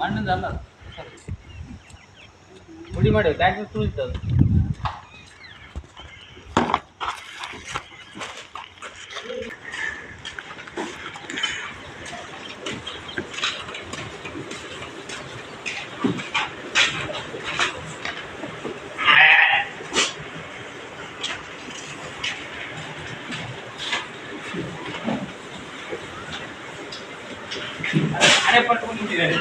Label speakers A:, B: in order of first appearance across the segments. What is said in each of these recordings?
A: ಮಣ್ಣಿಂದಲ್ಲ ಪುಡಿ ಮಾಡಿ ಟ್ಯಾಕ್ಟರ್ ತುಳಿತದ. ಅರೆ ಪಟ್ಕೊಂಡಿದ್ದಾರೆ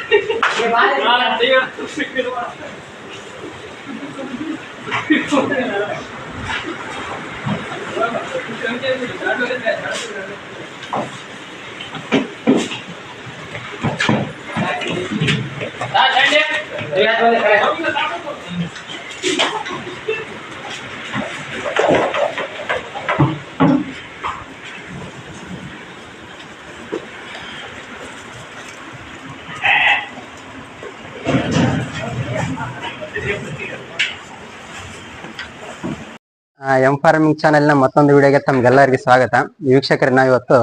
B: ಎಂ ಫಾರ್ಮಿಂಗ್ ಚಾನೆಲ್ ನ ಮತ್ತೊಂದು ವಿಡಿಯೋಗೆ ತಮ್ಗೆಲ್ಲರಿಗೂ ಸ್ವಾಗತ. ವೀಕ್ಷಕರೇ, ನಾವಿವತ್ತು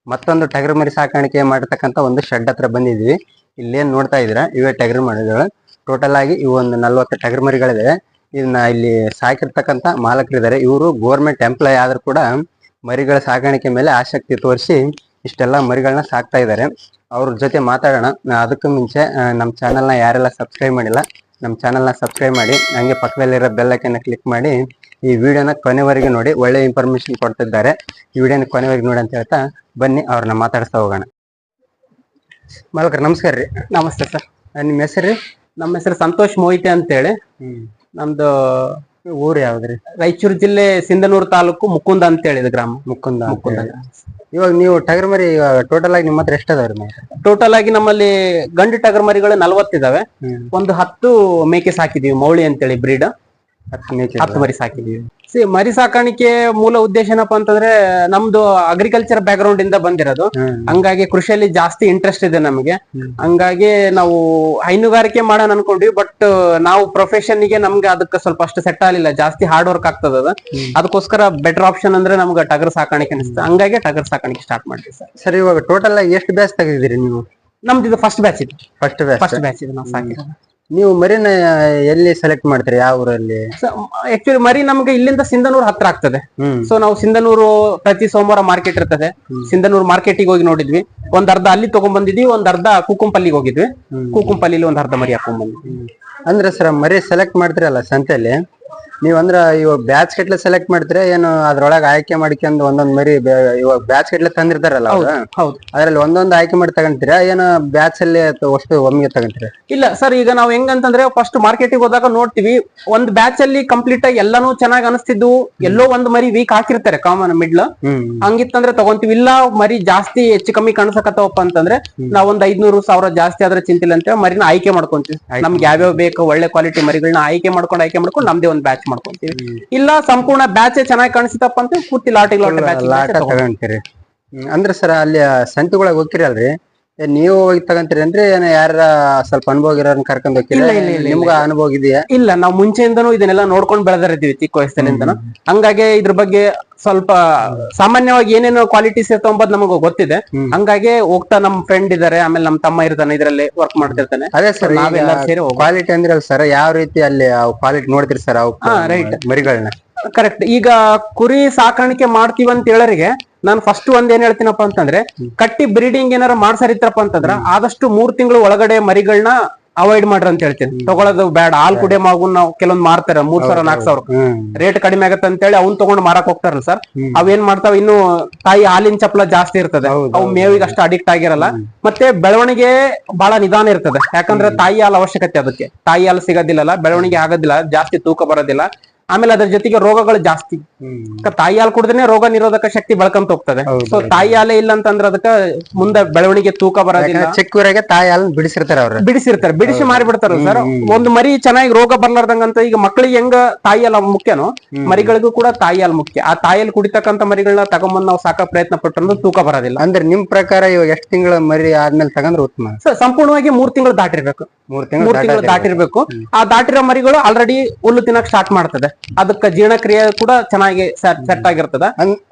B: ಮತ್ತೊಂದು ಟಗರು ಮರಿ ಸಾಕಾಣಿಕೆ ಮಾಡಿರ್ತಕ್ಕಂಥ ಒಂದು ಶೆಡ್ ಹತ್ರ ಬಂದಿದ್ವಿ. ಇಲ್ಲೇನ್ ನೋಡ್ತಾ ಇದ್ದೀರಾ, ಇವೇ ಟಗರು ಮರಿಗಳು. ಟೋಟಲ್ ಆಗಿ ಇವು ಒಂದು 40 ಟಗರು ಮರಿಗಳಿದೆ. ಇದನ್ನ ಇಲ್ಲಿ ಸಾಕಿರ್ತಕ್ಕಂಥ ಮಾಲಕರಿದ್ದಾರೆ. ಇವರು ಗೋರ್ಮೆಂಟ್ ಎಂಪ್ಲಾಯ್ ಆದ್ರೂ ಕೂಡ ಮರಿಗಳ ಸಾಕಾಣಿಕೆ ಮೇಲೆ ಆಸಕ್ತಿ ತೋರಿಸಿ ಇಷ್ಟೆಲ್ಲ ಮರಿಗಳನ್ನ ಸಾಕ್ತಾ ಇದ್ದಾರೆ. ಅವ್ರ ಜೊತೆ ಮಾತಾಡೋಣ. ಅದಕ್ಕೂ ಮುಂಚೆ ನಮ್ಮ ಚಾನೆಲ್ನ ಯಾರೆಲ್ಲ ಸಬ್ಸ್ಕ್ರೈಬ್ ಮಾಡಿಲ್ಲ, ನಮ್ಮ ಚಾನೆಲ್ನ ಸಬ್ಸ್ಕ್ರೈಬ್ ಮಾಡಿ, ಹಂಗೆ ಪಕ್ಕದಲ್ಲಿರೋ ಬೆಲ್ ಐಕನ್ ಕ್ಲಿಕ್ ಮಾಡಿ ಈ ವಿಡಿಯೋನ ಕೊನೆವರೆಗೆ ನೋಡಿ. ಒಳ್ಳೆ ಇನ್ಫಾರ್ಮೇಶನ್ ಕೊಡ್ತಿದ್ದಾರೆ. ಈ ವಿಡಿಯೋನ ಕೊನೆವರೆಗೆ ನೋಡಿ ಅಂತ ಹೇಳ್ತಾ ಬನ್ನಿ ಅವ್ರನ್ನ ಮಾತಾಡಿಸ್ತಾ ಹೋಗೋಣ. ಮಾಲಕರು ನಮಸ್ಕಾರ ರೀ.
C: ನಮಸ್ತೆ ಸರ್.
B: ನಿಮ್ಮ ಹೆಸರು ರೀ?
C: ನಮ್ಮ ಹೆಸರು ಸಂತೋಷ್ ಮೋಹಿತೆ ಅಂತೇಳಿ. ನಮ್ದು
B: ಊರು ಯಾವ್ದ್ರಿ?
C: ರಾಯಚೂರು ಜಿಲ್ಲೆ ಸಿಂಧನೂರು ತಾಲೂಕು ಮುಕುಂದ ಅಂತೇಳಿ ಇದು ಗ್ರಾಮ.
B: ಮುಕುಂದ. ಇವಾಗ ನೀವು ಟಗರ್ ಮರಿ ಟೋಟಲ್ ಆಗಿ ನಿಮ್ಮ ಹತ್ರ ಎಷ್ಟು ಅದಾವ್ರಿ?
C: ಟೋಟಲ್ ಆಗಿ ನಮ್ಮಲ್ಲಿ ಗಂಡು ಟಗರ್ ಮರಿಗಳು 40 ಇದಾವೆ. ಒಂದು 10 ಮೇಕೆ ಸಾಕಿದೀವಿ. ಮೌಳಿ ಅಂತೇಳಿ ಬ್ರೀಡ್. 10 ಮರಿ ಸಾಕಿದೀವಿ. ಮರಿ ಸಾಕಾಣಿಕೆ ಮೂಲ ಉದ್ದೇಶ ಏನಪ್ಪಾ ಅಂತಂದ್ರೆ, ನಮ್ದು ಅಗ್ರಿಕಲ್ಚರ್ ಬ್ಯಾಕ್ ಗ್ರೌಂಡ್ ಇಂದ ಬಂದಿರೋದು. ಹಂಗಾಗಿ ಕೃಷಿಯಲ್ಲಿ ಜಾಸ್ತಿ ಇಂಟ್ರೆಸ್ಟ್ ಇದೆ ನಮಗೆ. ಹಂಗಾಗಿ ನಾವು ಹೈನುಗಾರಿಕೆ ಮಾಡೋಣ ಅನ್ಕೊಂಡ್ವಿ. ಬಟ್ ನಾವು ಪ್ರೊಫೆಷನ್ ಗೆ ನಮ್ಗೆ ಅದಕ್ಕೆ ಸ್ವಲ್ಪ ಅಷ್ಟು ಸೆಟ್ ಆಗಲಿಲ್ಲ. ಜಾಸ್ತಿ ಹಾರ್ಡ್ ವರ್ಕ್ ಆಗ್ತದ. ಅದಕ್ಕೋಸ್ಕರ ಬೆಟರ್ ಆಪ್ಷನ್ ಅಂದ್ರೆ ನಮ್ಗೆ ಟಗರ್ ಸಾಕಾಣಿಕೆ ಅನಿಸ್ತು. ಹಂಗಾಗಿ ಟಗರ್ ಸಾಕಾಣಿಕೆ ಸ್ಟಾರ್ಟ್ ಮಾಡಿದ್ವಿ ಸರ್.
B: ಸರ್, ಇವಾಗ ಟೋಟಲ್ ಆಗಿ ಎಷ್ಟು ಬ್ಯಾಚ್ ತೆಗೆದಿದ್ದೀರಿ ನೀವು?
C: ನಮ್ದು ಇದು ಫಸ್ಟ್ ಬ್ಯಾಚ್ ಇದೆ.
B: ಫಸ್ಟ್
C: ಬ್ಯಾಚ್ ಇದೆ ನಾವು ಸಾಕಿರೋದು.
B: ನೀವು ಮರಿನ ಎಲ್ಲಿ ಸೆಲೆಕ್ಟ್ ಮಾಡ್ತೀರಿ? ಯಾವ ಊರಲ್ಲಿ?
C: ಆಕ್ಚುಲಿ ಮರಿ ನಮ್ಗೆ ಇಲ್ಲಿಂದ ಸಿಂಧನೂರು ಹತ್ರ ಆಗ್ತದೆ. ಸೊ ನಾವು ಸಿಂಧನೂರು ಪ್ರತಿ ಸೋಮವಾರ ಮಾರ್ಕೆಟ್ ಇರ್ತದೆ. ಸಿಂಧನೂರು ಮಾರ್ಕೆಟಿಗೆ ಹೋಗಿ ನೋಡಿದ್ವಿ. ಒಂದ್ ಅರ್ಧ ಅಲ್ಲಿ ತಗೊಂಡ್ ಬಂದಿದ್ವಿ, ಒಂದ್ ಅರ್ಧ ಕೂಕುಂಪಲ್ಲಿಗೆ ಹೋಗಿದ್ವಿ. ಕೂಕುಂಪಲ್ಲಿ ಒಂದ್ ಅರ್ಧ ಮರಿ ಹಾಕೊಂಡ್ ಬಂದಿದ್ವಿ.
B: ಅಂದ್ರೆ ಸರ್, ಮರಿ ಸೆಲೆಕ್ಟ್ ಮಾಡ್ತಿರಲ್ಲ ಸಂತೆಯಲ್ಲಿ, ನೀವ್ ಅಂದ್ರ ಇವಾಗ ಬ್ಯಾಚ್ ಗಟ್ಲೆ ಸೆಲೆಕ್ಟ್ ಮಾಡ್ತೀರಾ ಏನು ಅದ್ರೊಳಗೆ ಆಯ್ಕೆ ಮಾಡ್ಕೊಂಡು ಒಂದೊಂದ್ ಮರಿ ಇವಾಗ ಬ್ಯಾಚ್ ಗಟ್ಲೆ ತಂದಿರ್ತಾರಲ್ಲ
C: ಹೌದು,
B: ಅದ್ರಲ್ಲಿ ಒಂದೊಂದು ಆಯ್ಕೆ ಮಾಡಿ ತಗೊಂತೀರಾ ಏನು ಬ್ಯಾಚ್ ಅಲ್ಲಿ ಅಷ್ಟು ಒಮ್ಮೆಗೆ ತಗೊಂತೀರಾ?
C: ಇಲ್ಲ ಸರ್, ಈಗ ನಾವ್ ಹೆಂಗಂತಂದ್ರೆ ಫಸ್ಟ್ ಮಾರ್ಕೆಟಿಗೆ ಹೋದಾಗ ನೋಡ್ತೀವಿ, ಒಂದ್ ಬ್ಯಾಚ್ ಅಲ್ಲಿ ಕಂಪ್ಲೀಟ್ ಆಗಿ ಎಲ್ಲಾನು ಚೆನ್ನಾಗಿ ಅನಿಸ್ತಿದ್ವು. ಎಲ್ಲೋ ಒಂದ್ ಮರಿ ವೀಕ್ ಹಾಕಿರ್ತಾರೆ ಕಾಮನ್ ಮಿಡ್ಲ್, ಹಂಗಿತ್ತಂದ್ರೆ ತಗೊಂತೀವಿ. ಇಲ್ಲ ಮರಿ ಜಾಸ್ತಿ ಹೆಚ್ಚು ಕಮ್ಮಿ ಕಾಣಿಸಕತ್ತವಪ್ಪ ಅಂತಂದ್ರೆ ನಾವ್ ಒಂದ್ 500,000 ಜಾಸ್ತಿ ಆದ್ರೆ ಚಿಂತಿಲ್ಲ ಅಂತ ಮರಿನ ಆಯ್ಕೆ ಮಾಡ್ಕೊಂತೀವಿ. ನಮ್ಗೆ ಯಾವ್ಯಾವ ಬೇಕು ಒಳ್ಳೆ ಕ್ವಾಲಿಟಿ ಮರಿಗಳನ್ನ ಆಯ್ಕೆ ಮಾಡ್ಕೊಂಡು ನಮ್ದೇ ಒಂದ್ ಬ್ಯಾಚ್ ಮಾಡ್ಕೊಂತೀವಿ. ಇಲ್ಲ ಸಂಪೂರ್ಣ ಬ್ಯಾಚ್ ಚೆನ್ನಾಗಿ ಕಾಣಿಸ್ತಪ್ಪ ಅಂತ ಪೂರ್ತಿ ಲಾಟ
B: ತಗೊಂತೀರಿ. ಅಂದ್ರೆ ಸರ್, ಅಲ್ಲಿ ಸಂತೆಗೊಳಗೆ ಹೋಗ್ತೀರಿ ಅಲ್ರಿ, ನೀವು ಹೋಗಿ ತಗೊಂತೀರಿ ಅಂದ್ರೆ ಏನ ಯಾರ ಸ್ವಲ್ಪ ಅನುಭವ ಇರೋರ್ನ ಕರ್ಕೊಂಡ್ ಹೋಗ್ತೀರಿ? ನಿಮ್ಗ ಅನುಭವ ಇದೆಯಾ?
C: ಇಲ್ಲ, ನಾವು ಮುಂಚೆಯಿಂದನೂ ಇದನ್ನೆಲ್ಲ ನೋಡ್ಕೊಂಡು ಬೆಳೆದಿರ್ತೀವಿ ಚಿಕ್ಕ ವಯಸ್ಸಿನಿಂದನೂ. ಹಂಗಾಗಿ ಇದ್ರ ಬಗ್ಗೆ ಸ್ವಲ್ಪ ಸಾಮಾನ್ಯವಾಗಿ ಏನೇನು ಕ್ವಾಲಿಟೀಸ್ ಇರ್ತಾವ ಅಂಬದ್ ನಮಗ ಗೊತ್ತಿದೆ. ಹಂಗಾಗಿ ಹೋಗ್ತಾ ನಮ್ ಫ್ರೆಂಡ್ ಇದಾರೆ, ಆಮೇಲೆ ನಮ್ ತಮ್ಮ ಇರ್ತಾನೆ ಇದ್ರಲ್ಲಿ ವರ್ಕ್ ಮಾಡ್ತಿರ್ತಾನೆ.
B: ಅದೇ ಸರ್, ಕ್ವಾಲಿಟಿ ಅಂದ್ರೆ ಸರ್ ಯಾವ ರೀತಿ ಅಲ್ಲಿ ಕ್ವಾಲಿಟಿ ನೋಡ್ತೀರಿ ಸರ್? ರೈಟ್, ಮರಿಗಳನ್ನ
C: ಕರೆಕ್ಟ್. ಈಗ ಕುರಿ ಸಾಕಾಣಿಕೆ ಮಾಡ್ತೀವಿ ಅಂತ ಹೇಳರಿಗೆ ನಾನು ಫಸ್ಟ್ ಒಂದ್ ಏನ್ ಹೇಳ್ತೀನಪ್ಪ ಅಂತಂದ್ರೆ, ಕಟ್ಟಿ ಬ್ರೀಡಿಂಗ್ ಏನಾರ ಮಾಡ್ಸರಿತ್ರಪ್ಪ ಅಂತಂದ್ರ ಆದಷ್ಟು 3 ತಿಂಗಳು ಒಳಗಡೆ ಮರಿಗಳನ್ನ ಅವಾಯ್ಡ್ ಮಾಡ್ರಿ ಅಂತ ಹೇಳ್ತೀನಿ. ತಗೊಳ್ಳೋದು ಬೇಡ. ಹಾಲ್ ಕುಡಿಯೋ ಮಗು ನಾವು ಕೆಲವೊಂದ್ ಮಾರ್ತಾರೆ 3,000-4,000 ರೇಟ್ ಕಡಿಮೆ ಆಗತ್ತೆ ಅಂತ ಹೇಳಿ ಅವ್ನ್ ತಗೊಂಡ್ ಮಾರಕ್ ಹೋಗ್ತಾರಲ್ಲ ಸರ್. ಅವೇನ್ ಮಾಡ್ತಾವ, ಇನ್ನು ತಾಯಿ ಹಾಲಿನ ಚಪ್ಪಲ ಜಾಸ್ತಿ ಇರ್ತದೆ, ಅವು ಮೇವಿಗೆ ಅಷ್ಟು ಅಡಿಕ್ಟ್ ಆಗಿರಲ್ಲ. ಮತ್ತೆ ಬೆಳವಣಿಗೆ ಬಹಳ ನಿಧಾನ ಇರ್ತದೆ. ಯಾಕಂದ್ರೆ ತಾಯಿ ಹಾಲು ಅವಶ್ಯಕತೆ ಅದಕ್ಕೆ. ತಾಯಿ ಹಾಲು ಸಿಗೋದಿಲ್ಲಲ್ಲ, ಬೆಳವಣಿಗೆ ಆಗೋದಿಲ್ಲ, ಜಾಸ್ತಿ ತೂಕ ಬರೋದಿಲ್ಲ. ಆಮೇಲೆ ಅದ್ರ ಜೊತೆಗೆ ರೋಗಗಳು ಜಾಸ್ತಿ. ತಾಯಿ ಹಾಲು ಕುಡಿದ್ರೆ ರೋಗ ನಿರೋಧಕ ಶಕ್ತಿ ಬೆಳ್ಕೊಂತ ಹೋಗ್ತದೆ. ಸೊ ತಾಯಿ ಹಾಲೇ ಇಲ್ಲ ಅಂತಂದ್ರೆ ಅದಕ್ಕೆ ಮುಂದೆ ಬೆಳವಣಿಗೆ ತೂಕ ಬರೋದಿಲ್ಲ.
B: ಚಿಕ್ಕವರೆಗೆ ತಾಯಿ ಹಾಲು ಬಿಡಿಸಿರ್ತಾರೆ,
C: ಬಿಡಿಸಿ ಮಾರಿಬಿಡ್ತಾರ ಸರ್. ಒಂದು ಮರಿ ಚೆನ್ನಾಗಿ ರೋಗ ಬರ್ಲಾರ್ದಂಗಂತ ಈಗ ಮಕ್ಕಳಿಗೆ ಹೆಂಗ ತಾಯಿ ಹಾಲು ಮುಖ್ಯನೋ, ಮರಿಗಳಿಗೂ ಕೂಡ ತಾಯಿ ಹಾಲು ಮುಖ್ಯ. ಆ ತಾಯಿ ಹಾಲು ಕುಡಿತಕ್ಕಂತ ಮರಿಗಳನ್ನ ತಗೊಂಬಂದ್ ನಾವು ಸಾಕ ಪ್ರಯತ್ನ ಪಟ್ಟರು ತೂಕ ಬರೋದಿಲ್ಲ.
B: ಅಂದ್ರೆ ನಿಮ್ ಪ್ರಕಾರ ಇವಾಗ ಎಷ್ಟು ತಿಂಗಳ ಮರಿ ಆದ್ಮೇಲೆ ತಗೊಂಡ್ರೆ ಉತ್ತಮ?
C: ಸರ್, ಸಂಪೂರ್ಣವಾಗಿ 3 ತಿಂಗಳು ದಾಟಿರ್ಬೇಕು. 3 ತಿಂಗಳು ದಾಟಿರ್ಬೇಕು. ಆ ದಾಟಿರೋ ಮರಿಗಳು ಆಲ್ರೆಡಿ ಹುಲ್ಲು ತಿನ್ನಕ್ ಸ್ಟಾರ್ಟ್ ಮಾಡ್ತದೆ. ಅದಕ್ಕೆ ಜೀರ್ಣಕ್ರಿಯೆ ಕೂಡ ಚೆನ್ನಾಗಿ ಸೆಟ್ ಆಗಿರ್ತದ.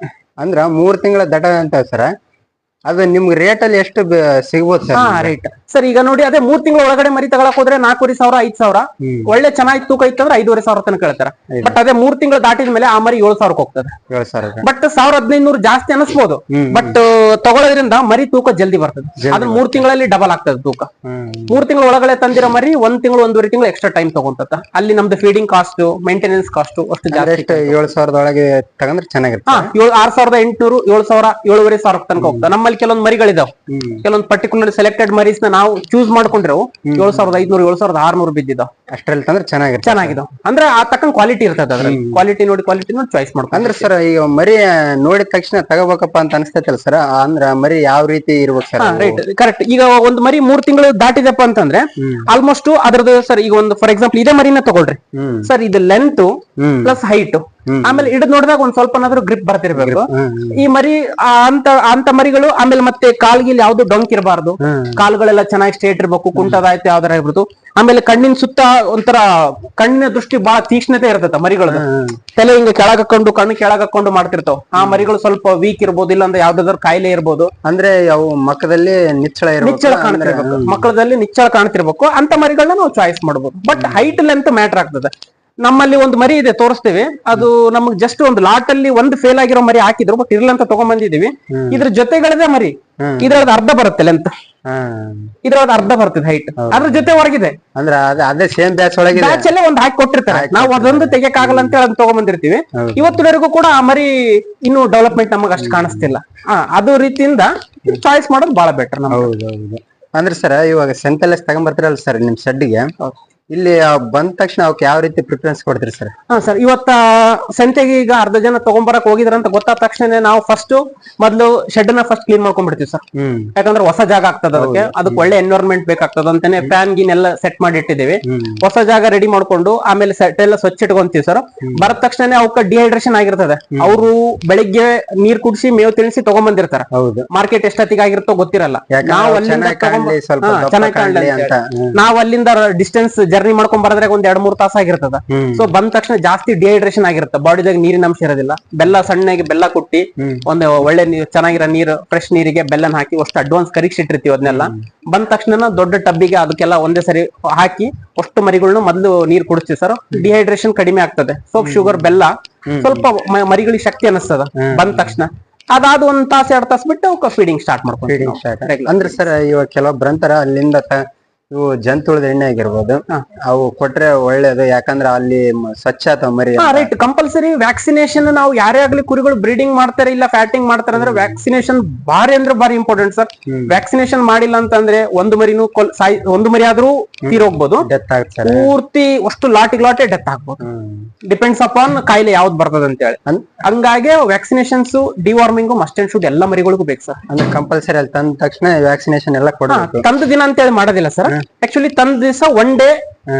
B: ಅಂದ್ರ 3 ತಿಂಗಳ ದಟ ಅಂತ ಸರ್, ಅದು ನಿಮ್ಗೆ ರೇಟ್ ಅಲ್ಲಿ ಎಷ್ಟು ಸಿಗ್ಬೋದು ಸರ್?
C: ರೇಟ್ ಸರ್ ಈಗ ನೋಡಿ, ಅದೇ 3 ತಿಂಗಳ ಒಳಗಡೆ ಮರಿ ತಗೊಳಕ್ ಹೋದ್ರೆ 4,500 5,000, ಒಳ್ಳೆ ಚೆನ್ನಾಗಿ ತೂಕ ಇತ್ತಂದ್ರೆ 5,500 ತನಕ ಕೇಳ್ತಾರ. ಬಟ್ ಅದೇ 3 ತಿಂಗಳು ದಾಟಿದ ಮೇಲೆ ಆ ಮರಿ 7,000 ಹೋಗ್ತದೆ.
B: 7,000
C: ಬಟ್ 1,500 ಜಾಸ್ತಿ ಅನಿಸ್ಬೋದು, ಬಟ್ ತಗೊಳ್ಳೋದ್ರಿಂದ ಮರಿ ತೂಕ ಜಲ್ದಿ ಬರ್ತದೆ. ಅದನ್ನ 3 ತಿಂಗಳಲ್ಲಿ ಡಬಲ್ ಆಗ್ತದೆ ತೂಕ. 3 ತಿಂಗಳ ಒಳಗಡೆ ತಂದಿರೋ ಮರಿ 1 ತಿಂಗಳು 1.5 ತಿಂಗಳು ಎಕ್ಸ್ಟ್ರಾ ಟೈಮ್ ತಗೊಂತದ. ಅಲ್ಲಿ ನಮ್ದು ಫೀಡಿಂಗ್ ಕಾಸ್ಟ್, ಮೇಂಟೆನೆನ್ಸ್ ಕಾಸ್ಟ್ ಅಷ್ಟು ಜಾಸ್ತಿ.
B: 7,000 ಒಳಗೆ ತಗೊಂಡ್ರೆ ಚೆನ್ನಾಗಿರುತ್ತೆ.
C: 6,800 7,000 7,500 ತನಕ ಹೋಗ್ತದೆ. ನಮ್ಮಲ್ಲಿ ಕೆಲವೊಂದು ಮರಿಗಳಿದಾವ್, ಕೆಲವೊಂದು ಪರ್ಟಿಕ್ಯುಲರ್ ಸೆಲೆಕ್ಟೆಡ್ ಮರೀಸ್ ನಾವು ಚೂಸ್ ಮಾಡ್ಕೊಂಡ್ರೆ 7,500 7,600 ಬಿದ್ದಿದ್ದಾವ್.
B: ಅಷ್ಟ್ರಲ್ಲಿ ತಂದ್ರೆ
C: ಚೆನ್ನಾಗಿದಾವ್. ಅಂದ್ರೆ ಆ ತಕ್ಕಂಗ್ ಕ್ವಾಲಿಟಿ ಇರ್ತದೆ ಅದ್ರಲ್ಲಿ. ಕ್ವಾಲಿಟಿ ನೋಡಿ ಚಾಯ್ಸ್ ಮಾಡ್ಕೊಂಡು.
B: ಅಂದ್ರೆ ಸರ್ ಈಗ ಮರಿ ನೋಡಿದ ತಕ್ಷಣ ತಗೋಬೇಕಪ್ಪ ಅಂತ ಅನಿಸ್ತೈತಲ್ಲ ಸರ್, ಅಂದ್ರ ಮರಿ ಯಾವ ರೀತಿ ಇರ್ಬೇಕು ಸರ್?
C: Right, correct. ಈಗ ಒಂದು ಮರಿ 3 ತಿಂಗಳು ದಾಟಿದಪ್ಪ ಅಂತಂದ್ರೆ ಆಲ್ಮೋಸ್ಟ್ ಅದ್ರದ್ದು ಸರ್, ಈಗ ಒಂದು ಫಾರ್ ಎಕ್ಸಾಂಪಲ್ ಇದೇ ಮರಿನ ತಗೊಳ್ರಿ ಸರ್, ಇದು ಲೆಂತ್ ಪ್ಲಸ್ ಹೈಟ್, ಆಮೇಲೆ ಹಿಡಿದ್ ನೋಡಿದಾಗ ಒಂದ್ ಸ್ವಲ್ಪನಾದ್ರೂ ಗ್ರಿಪ್ ಬರ್ತಿರ್ಬೇಕು. ಈ ಮರಿ ಅಂತ ಮರಿಗಳು. ಆಮೇಲೆ ಮತ್ತೆ ಕಾಲ್ಗಿಲ್ ಯಾವ್ದು ಡೊಂಕ್ ಇರಬಾರ್ದು, ಕಾಲುಗಳೆಲ್ಲ ಚೆನ್ನಾಗಿ ಸ್ಟ್ರೇಟ್ ಇರ್ಬೇಕು, ಕುಂಟದಾಯ್ತು ಯಾವ್ದಾರ ಇರ್ಬೋದು. ಆಮೇಲೆ ಕಣ್ಣಿನ ಸುತ್ತ ಒಂಥರ ಕಣ್ಣಿನ ದೃಷ್ಟಿ ಬಹಳ ತೀಕ್ಷ್ಣತೆ ಇರ್ತದ ಮರಿಗಳದ್ದು. ತಲೆ ಹಿಂಗ ಕೆಳಗಕ್ಕೊಂಡು ಕಣ್ಣು ಕೆಳಗಕ್ಕೊಂಡು ಮಾಡ್ತಿರ್ತಾವ. ಆ ಮರಿಗಳು ಸ್ವಲ್ಪ ವೀಕ್ ಇರ್ಬೋದು, ಇಲ್ಲ ಅಂದ್ರೆ ಯಾವ್ದಾದ್ರು ಕಾಯಿಲೆ ಇರ್ಬೋದು.
B: ಅಂದ್ರೆ ಅವು ಮಕ್ಕದಲ್ಲಿ ನಿಚ್ಚಳ
C: ಕಾಣ್ತಿರ್ಬೇಕು, ಮಕ್ಕಳದಲ್ಲಿ ನಿಚ್ಚಳ ಕಾಣ್ತಿರ್ಬೇಕು. ಅಂತ ಮರಿಗಳನ್ನ ನಾವು ಚಾಯ್ಸ್ ಮಾಡ್ಬೋದು. ಬಟ್ ಹೈಟ್ ಲೆಂತ್ ಮ್ಯಾಟರ್ ಆಗ್ತದೆ. ನಮ್ಮಲ್ಲಿ ಒಂದು ಮರಿ ಇದೆ, ತೋರಿಸ್ತೇವೆ. ಅದು ನಮಗ್ ಜಸ್ಟ್ ಒಂದು ಲಾಟ್ ಅಲ್ಲಿ ಒಂದು ಫೇಲ್ ಆಗಿರೋ ಮರಿ ಹಾಕಿದ್ರು, ಬಟ್ ಇರ್ಲಂತ ತಗೊಂಡ್ ಬಂದಿದೀವಿ. ಇದ್ರ ಜೊತೆಗಳದೇ ಮರಿ, ಇದ್ರದ್ದು ಅರ್ಧ ಬರುತ್ತೆ ಲೆಂತ್, ಇದ್ರದ್ದು ಅರ್ಧ ಬರ್ತದೆ ಹೈಟ್, ಅದ್ರ ಜೊತೆ ಹೊರಗಿದೆ.
B: ಅಂದ್ರೆ ಅದೇ ಸೇಮ್ ಬ್ಯಾಚ್ ಒಳಗೆ
C: ಬ್ಯಾಚ್ ಅಲ್ಲೇ ಒಂದು ಹಾಕಿ ಕೊಟ್ಟಿರ್ತಾರೆ. ನಾವು ಅದೊಂದು ತೆಗಿಯಕ್ಕಾಗಲ್ಲ ಅಂತ ಹೇಳಿ ತಗೊಂಡ್ ಬಂದಿರ್ತೀವಿ. ಇವತ್ತಿನವರೆಗೂ ಕೂಡ ಆ ಮರಿ ಇನ್ನು ಡೆವಲಪ್ಮೆಂಟ್ ನಮಗ್ ಅಷ್ಟು ಕಾಣಿಸ್ತಿಲ್ಲ. ಅದು ರೀತಿಯಿಂದ ಚಾಯ್ಸ್ ಮಾಡೋದು ಬಹಳ ಬೆಟರ್.
B: ಹೌದೌದು. ಅಂದ್ರೆ ಸರ್ ಇವಾಗ ಸೆಂಟೆಲೆಸ್ ತಗೊಂಡ್ಬರ್ತೀರಲ್ಲ ಸರ್ ನಿಮ್ ಶೆಡ್ಗೆ, ಇಲ್ಲಿ ಬಂದ ತಕ್ಷಣ ಅವಕ್ಕೆ ಯಾವ ರೀತಿ ಪ್ರಿಫರೆನ್ಸ್ ಕೊಡ್ತೀರಿ ಸರ್?
C: ಸರ್ ಇವತ್ತ ಸಂತೆಗೆ ಈಗ ಅರ್ಧ ಜನ ತಗೊಂಬರಕ್ ಹೋಗಿದ್ರ ಅಂತ ಗೊತ್ತಾದ ತಕ್ಷಣ ನಾವು ಮೊದಲು ಶೆಡ್ ನ ಕ್ಲೀನ್ ಮಾಡ್ಕೊಂಡ್ಬಿಡ್ತೀವಿ ಸರ್. ಯಾಕಂದ್ರೆ ಹೊಸ ಜಾಗ ಆಗ್ತದ, ಅದಕ್ಕೆ ಒಳ್ಳೆ ಎನ್ವೈರನ್ಮೆಂಟ್ ಬೇಕಾಗ್ತದ ಅಂತಾನೆ ಫ್ಯಾನ್ ಗಿನ್ ಎಲ್ಲ ಸೆಟ್ ಮಾಡಿ ಇಟ್ಟಿದ್ದೀವಿ. ಹೊಸ ಜಾಗ ರೆಡಿ ಮಾಡ್ಕೊಂಡು ಆಮೇಲೆ ಸೆಟ್ ಎಲ್ಲ ಸ್ವಚ್ಛ ಇಟ್ಕೊಂತೀವಿ ಸರ್. ಬರದ ತಕ್ಷಣ ಅವಕ್ಕೆ ಡಿಹೈಡ್ರೇಷನ್ ಆಗಿರ್ತದೆ. ಅವರು ಬೆಳಿಗ್ಗೆ ನೀರ್ ಕುಡಿಸಿ ಮೇವು ತಿಳಿಸಿ ತಗೊಂಡ್ಬಂದಿರ್ತಾರ. ಮಾರ್ಕೆಟ್ ಎಷ್ಟೊತ್ತಿಗೆ ಆಗಿರುತ್ತೋ ಗೊತ್ತಿರಲ್ಲ. ನಾವು ಅಲ್ಲಿಂದ ಡಿಸ್ಟೆನ್ಸ್ ಜರ್ನಿ ಮಾಡ್ಕೊಂಡ್ ಬರದ್ರೆ ಒಂದ್ 2-3 ತಾಸ ಆಗಿರ್ತದ. ಸೊ ಬಂದ ತಕ್ಷಣ ಜಾಸ್ತಿ ಡಿಹೈಡ್ರೇಷನ್ ಆಗಿರುತ್ತೆ, ಬಾಡಿದಾಗ ನೀರಿನ ಅಂಶ ಇರೋದಿಲ್ಲ. ಬೆಲ್ಲ ಸಣ್ಣಗೆ ಬೆಲ್ಲ ಕುಟ್ಟಿ ಒಂದು ಒಳ್ಳೆ ಚೆನ್ನಾಗಿರೋ ನೀರು, ಫ್ರೆಶ್ ನೀರಿಗೆ ಬೆಲ್ಲನ ಹಾಕಿ ಅಷ್ಟು ಅಡ್ವಾನ್ಸ್ ಕರಿಗಿಸಿಟ್ಟಿರ್ತೀವಿ. ಅದನ್ನೆಲ್ಲ ಬಂದ ತಕ್ಷಣ ದೊಡ್ಡ ಟಬ್ಬಿಗೆ ಅದಕ್ಕೆಲ್ಲ ಒಂದೇ ಸರಿ ಹಾಕಿ ಅಷ್ಟು ಮರಿಗಳನ್ನ ಮೊದಲು ನೀರ್ ಕುಡಿಸ್ತೀವಿ ಸರ್. ಡಿಹೈಡ್ರೇಷನ್ ಕಡಿಮೆ ಆಗ್ತದೆ. ಸೋಪ್ ಶುಗರ್ ಬೆಲ್ಲ ಸ್ವಲ್ಪ ಮರಿಗಳಿಗೆ ಶಕ್ತಿ ಅನಿಸ್ತದ ಬಂದ ತಕ್ಷಣ. ಅದಾದ 1 ತಾಸ 2 ತಾಸ ಬಿಟ್ಟು ಫೀಡಿಂಗ್ ಸ್ಟಾರ್ಟ್ ಮಾಡ್ಕೊಂಡು.
B: ಅಂದ್ರೆ ಸರ್ ಇವಾಗ ಕೆಲವೊಬ್ರು ಅಂತಾರ ಅಲ್ಲಿಂದ ಇವು ಜಂತುಳದ ಎಣ್ಣೆ ಆಗಿರ್ಬೋದು, ಅವು ಕೊಟ್ರೆ ಒಳ್ಳೇದು, ಯಾಕಂದ್ರೆ ಅಲ್ಲಿ ಸ್ವಚ್ಛ ಅಥವಾ ಮರಿ.
C: Right, compulsory vaccination. ನಾವು ಯಾರೇ ಆಗ್ಲಿ ಕುರಿಗಳು ಬ್ರೀಡಿಂಗ್ ಮಾಡ್ತಾರೆ ಇಲ್ಲ ಫ್ಯಾಟಿಂಗ್ ಮಾಡ್ತಾರೆ ಅಂದ್ರೆ ವ್ಯಾಕ್ಸಿನೇಷನ್ ಭಾರಿ ಇಂಪಾರ್ಟೆಂಟ್ ಸರ್. ವ್ಯಾಕ್ಸಿನೇಷನ್ ಮಾಡಿಲ್ಲ ಅಂತಂದ್ರೆ ಒಂದು ಮರಿ ಆದ್ರೂ ತೀರೋಗ್ಬೋದು,
B: ಡೆತ್ ಆಗ್ತಾರೆ
C: ಪೂರ್ತಿ ಅಷ್ಟು ಲಾಟೆ ಡೆತ್ ಆಗ್ಬೋದು. ಡಿಪೆಂಡ್ಸ್ ಅಪಾನ್ ಕಾಯಿಲೆ ಯಾವ್ದು ಬರ್ತದ ಅಂತ ಹೇಳಿ. ಹಂಗಾಗಿ vaccinations, deworming must and should ಎಲ್ಲ ಮರಿಗಳಿಗೂ ಬೇಕು ಸರ್.
B: ಅಂದ್ರೆ ಕಂಪಲ್ಸರಿ ಅಲ್ಲಿ ತಂದ ತಕ್ಷಣ ವ್ಯಾಕ್ಸಿನೇಷನ್ ಎಲ್ಲ ಕೊಡಬೇಕು.
C: ತಂದ ದಿನ ಅಂತ ಹೇಳಿ ಮಾಡೋದಿಲ್ಲ ಸರ್. ಆಕ್ಚುಲಿ ತಂದ ದಿವಸ 1 ಡೇ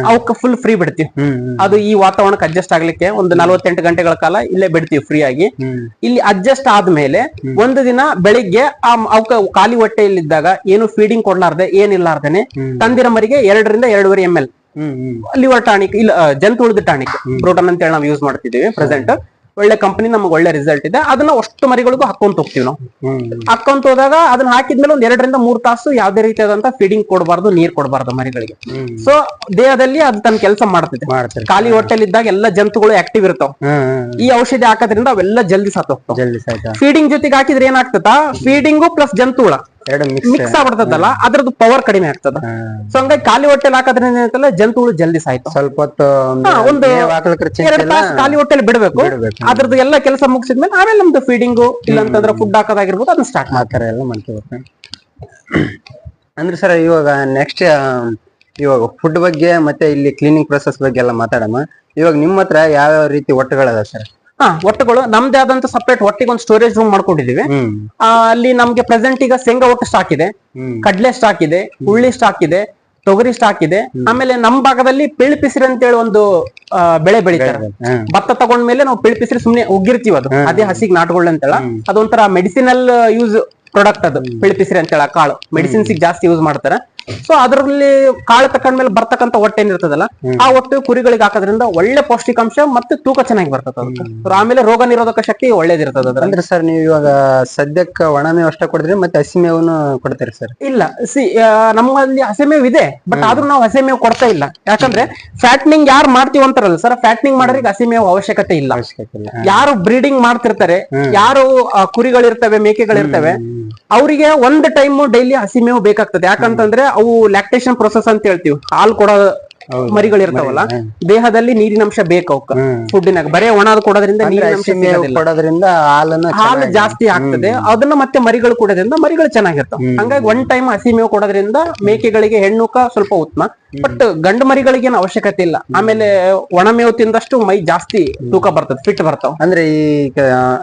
C: ಅವಕ್ಕೆ ಫುಲ್ ಫ್ರೀ ಬಿಡ್ತೀವಿ. ಅದು ಈ ವಾತಾವರಣಕ್ಕೆ ಅಡ್ಜಸ್ಟ್ ಆಗ್ಲಿಕ್ಕೆ ಒಂದು 48 ಗಂಟೆಗಳ ಕಾಲ ಇಲ್ಲೇ ಬಿಡ್ತೀವಿ ಫ್ರೀ ಆಗಿ. ಇಲ್ಲಿ ಅಡ್ಜಸ್ಟ್ ಆದ್ಮೇಲೆ ಒಂದು ದಿನ ಬೆಳಿಗ್ಗೆ ಅವಕ್ಕೆ ಖಾಲಿ ಹೊಟ್ಟೆಯಲ್ಲಿದ್ದಾಗ ಏನು ಫೀಡಿಂಗ್ ಕೊಡ್ಲಾರ್ದೆ ಏನಿಲ್ಲಾರ್ದೇನೆ ತಂದಿರ ಮರಿಗೆ 2 ರಿಂದ 2.5 ml ಲಿವರ್ ಟಾನಿಕ್, ಇಲ್ಲ ಜಂತುಳಿದ ಟಾನಿಕ್, ಪ್ರೋಟನ್ ಅಂತ ಹೇಳಿ ನಾವು ಯೂಸ್ ಮಾಡ್ತಿದ್ದೀವಿ ಪ್ರೆಸೆಂಟ್. ಒಳ್ಳೆ ಕಂಪನಿ, ನಮ್ಗೆ ಒಳ್ಳೆ ರಿಸಲ್ಟ್ ಇದೆ. ಅದನ್ನ ಅಷ್ಟು ಮರಿಗಳಿಗೂ ಹಾಕೊಂತ ಹೋಗ್ತೀವಿ ನಾವು. ಹಾಕೊಂತ ಹೋದಾಗ ಅದನ್ನ ಹಾಕಿದ್ಮೇಲೆ 2 ರಿಂದ 3 ತಾಸು ಯಾವ್ದೇ ರೀತಿಯಾದಂತ ಫೀಡಿಂಗ್ ಕೊಡಬಾರ್ದು, ನೀರ್ ಕೊಡಬಾರ್ದು ಮರಿಗಳಿಗೆ. ಸೊ ದೇಹದಲ್ಲಿ ಅದು ತನ್ನ ಕೆಲಸ ಮಾಡ್ತದೆ. ಖಾಲಿ ಹೊಟ್ಟೆಲಿದ್ದಾಗ ಎಲ್ಲ ಜಂತುಗಳು ಆಕ್ಟಿವ್ ಇರ್ತಾವ. ಈ ಔಷಧಿ ಹಾಕೋದ್ರಿಂದ ಅವೆಲ್ಲ ಜಲ್ದಿ ಸಾತೋಗ್ತಾವ. ಫೀಡಿಂಗ್ ಜೊತೆಗೆ ಹಾಕಿದ್ರೆ ಏನಾಗ್ತದ, ಫೀಡಿಂಗು ಪ್ಲಸ್ ಜಂತುಳ ಮಿಕ್ಸ್ ಆಗ್ಬಿಡ್ತದಲ್ಲ, ಅದ್ರದ್ದು ಪವರ್ ಕಡಿಮೆ ಆಗ್ತದ. ಸೊ ಹಂಗಾಗಿ ಖಾಲಿ ಹೊಟ್ಟೆಲಿ ಹಾಕೋದ್ರಿಂದ ಏನಂತಲ್ಲ, ಜಂತುಗಳು ಜಲ್ದಿ ಸಾಯ್ತಾವ.
B: ಸ್ವಲ್ಪ
C: ಒಂದು 2 ತಾಸು ಖಾಲಿ ಹೊಟ್ಟೆಲಿ ಬಿಡ್ಬೇಕು. ಅದ್ರದ್ದು ಎಲ್ಲ ಕೆಲಸ ಮುಗಿಸಿದ್ಮೇಲೆ ಆಮೇಲೆ ನಮ್ದು ಫೀಡಿಂಗು ಇಲ್ಲ ಅಂತಂದ್ರೆ ಫುಡ್ ಹಾಕೋದಾಗಿರ್ಬೋದು ಅದನ್ನ ಸ್ಟಾರ್ಟ್
B: ಮಾಡ್ತಾರೆ ಎಲ್ಲ ಮಾಡ್ತೀವಿ. ಅಂದ್ರೆ ಸರ್ ಇವಾಗ ನೆಕ್ಸ್ಟ್ ಇವಾಗ ಫುಡ್ ಬಗ್ಗೆ ಮತ್ತೆ ಇಲ್ಲಿ ಕ್ಲೀನಿಂಗ್ ಪ್ರೊಸೆಸ್ ಬಗ್ಗೆ ಎಲ್ಲ ಮಾತಾಡೋಣ. ಇವಾಗ ನಿಮ್ಮ ಹತ್ರ ಯಾವ ರೀತಿ ಒಟ್ಟುಗಳದ ಸರ್?
C: ಒಟ್ಟುಗಳು ನಮ್ದೇ ಆದಂತ ಸಪರೇಟ್ ಒಟ್ಟಿಗೆ ಒಂದು ಸ್ಟೋರೇಜ್ ರೂಮ್ ಮಾಡ್ಕೊಂಡಿದೀವಿ. ಅಲ್ಲಿ ನಮ್ಗೆ ಪ್ರೆಸೆಂಟ್ ಈಗ ಶೇಂಗಾ ಒಟ್ಟು ಸ್ಟಾಕ್ ಇದೆ, ಕಡ್ಲೆ ಸ್ಟಾಕ್ ಇದೆ, ಉಳ್ಳಿ ಸ್ಟಾಕ್ ಇದೆ, ತೊಗರಿ ಸ್ಟಾಕ್ ಇದೆ. ಆಮೇಲೆ ನಮ್ ಭಾಗದಲ್ಲಿ ಪಿಳ್ಪಿಸಿರಿ ಅಂತ ಹೇಳಿ ಒಂದು ಬೆಳೆ ಬೆಳಿತಾರೆ. ಭತ್ತ ತಗೊಂಡ್ಮೇಲೆ ನಾವು ಪಿಳ್ಪಿಸಿರಿ ಸುಮ್ನೆ ಉಗ್ಗಿರ್ತೀವಿ, ಅದು ಅದೇ ಹಸಿಗೆ ನಾಟುಗಳು ಅಂತೇಳ. ಅದೊಂಥರ ಮೆಡಿಸಿನಲ್ ಯೂಸ್ ಪ್ರಾಡಕ್ಟ್ ಅದು ಪಿಳ್ಪಿಸಿರಿ ಅಂತ ಹೇಳ ಕಾಳು. ಮೆಡಿಸಿನ್ಸ್ ಜಾಸ್ತಿ ಯೂಸ್ ಮಾಡ್ತಾರೆ. ಸೊ ಅದರಲ್ಲಿ ಕಾಳು ತಕೊಂಡ್ಮೇಲೆ ಬರ್ತಕ್ಕಂಥ ಹೊಟ್ಟೆ ಏನಿರ್ತದಲ್ಲ ಆ ಹೊಟ್ಟೆ ಕುರಿಗಳಿಗೆ ಹಾಕೋದ್ರಿಂದ ಒಳ್ಳೆ ಪೌಷ್ಟಿಕಾಂಶ ಮತ್ತೆ ತೂಕ ಚೆನ್ನಾಗಿ ಬರ್ತದೆ ಅದಕ್ಕೆ. ಆಮೇಲೆ ರೋಗ ನಿರೋಧಕ ಶಕ್ತಿ ಒಳ್ಳೇದಿರ್ತದೆ ಅದ್ರ.
B: ಅಂದ್ರೆ ಸರ್ ನೀವು ಇವಾಗ ಸದ್ಯಕ್ಕೆ ಒಣ ಮೇವು ಅಷ್ಟೇ ಕೊಡ್ತೀರಿ ಮತ್ತೆ ಹಸಿ ಮೇವನ್ನು ಕೊಡ್ತೀರಿ ಸರ್?
C: ಇಲ್ಲ ನಮ್ಮಲ್ಲಿ ಹಸಿಮೇವು ಇದೆ, ಬಟ್ ಆದ್ರೂ ನಾವು ಹಸಿಮೇವು ಕೊಡ್ತಾ ಇಲ್ಲ. ಯಾಕಂದ್ರೆ ಫ್ಯಾಟ್ನಿಂಗ್ ಯಾರು ಮಾಡ್ತೀವಿ ಅಂತಾರಲ್ಲ ಸರ್, ಫ್ಯಾಟ್ನಿಂಗ್ ಮಾಡೋರಿಗೆ ಹಸಿಮೇವು ಅವಶ್ಯಕತೆ ಇಲ್ಲ. ಯಾರು ಬ್ರೀಡಿಂಗ್ ಮಾಡ್ತಿರ್ತಾರೆ, ಯಾರು ಕುರಿಗಳಿರ್ತವೆ ಮೇಕೆಗಳಿರ್ತವೆ, ಅವರಿಗೆ ಒಂದು ಟೈಮ್ ಡೈಲಿ ಹಸಿಮೇವು ಬೇಕಾಗ್ತದೆ. ಯಾಕಂತಂದ್ರೆ ಅವು ಲ್ಯಾಕ್ಟೇಷನ್ ಪ್ರೊಸೆಸ್ ಅಂತ ಹೇಳ್ತೀವಿ, ಹಾಲು ಕೊಡೋ ಮರಿಗಳಿರ್ತಾವಲ್ಲ, ದೇಹದಲ್ಲಿ ನೀರಿನಂಶ ಬೇಕು ಅವಕ್ಕ. ಫುಡ್ಡಿನಾಗ ಬರೇ ಒಣದ್ ಕೊಡೋದ್ರಿಂದ
B: ಕೊಡೋದ್ರಿಂದ
C: ಹಾಲು ಜಾಸ್ತಿ ಆಗ್ತದೆ. ಅದನ್ನ ಮತ್ತೆ ಮರಿಗಳು ಕೊಡೋದ್ರಿಂದ ಮರಿಗಳು ಚೆನ್ನಾಗಿರ್ತಾವ. ಹಂಗಾಗಿ ಒನ್ ಟೈಮ್ ಹಸಿ ಮೇವು ಕೊಡೋದ್ರಿಂದ ಮೇಕೆಗಳಿಗೆ ಹೆಣ್ಣುಕ ಸ್ವಲ್ಪ ಉತ್ತಮ, ಬಟ್ ಗಂಡು ಮರಿಗಳಿಗೆ ಏನು ಅವಶ್ಯಕತೆ ಇಲ್ಲ. ಆಮೇಲೆ ಒಣ ಮೇವು ತಿಂದಷ್ಟು ಮೈ ಜಾಸ್ತಿ ತೂಕ ಬರ್ತದೆ, ಫಿಟ್ ಬರ್ತಾವ.
B: ಅಂದ್ರೆ ಈ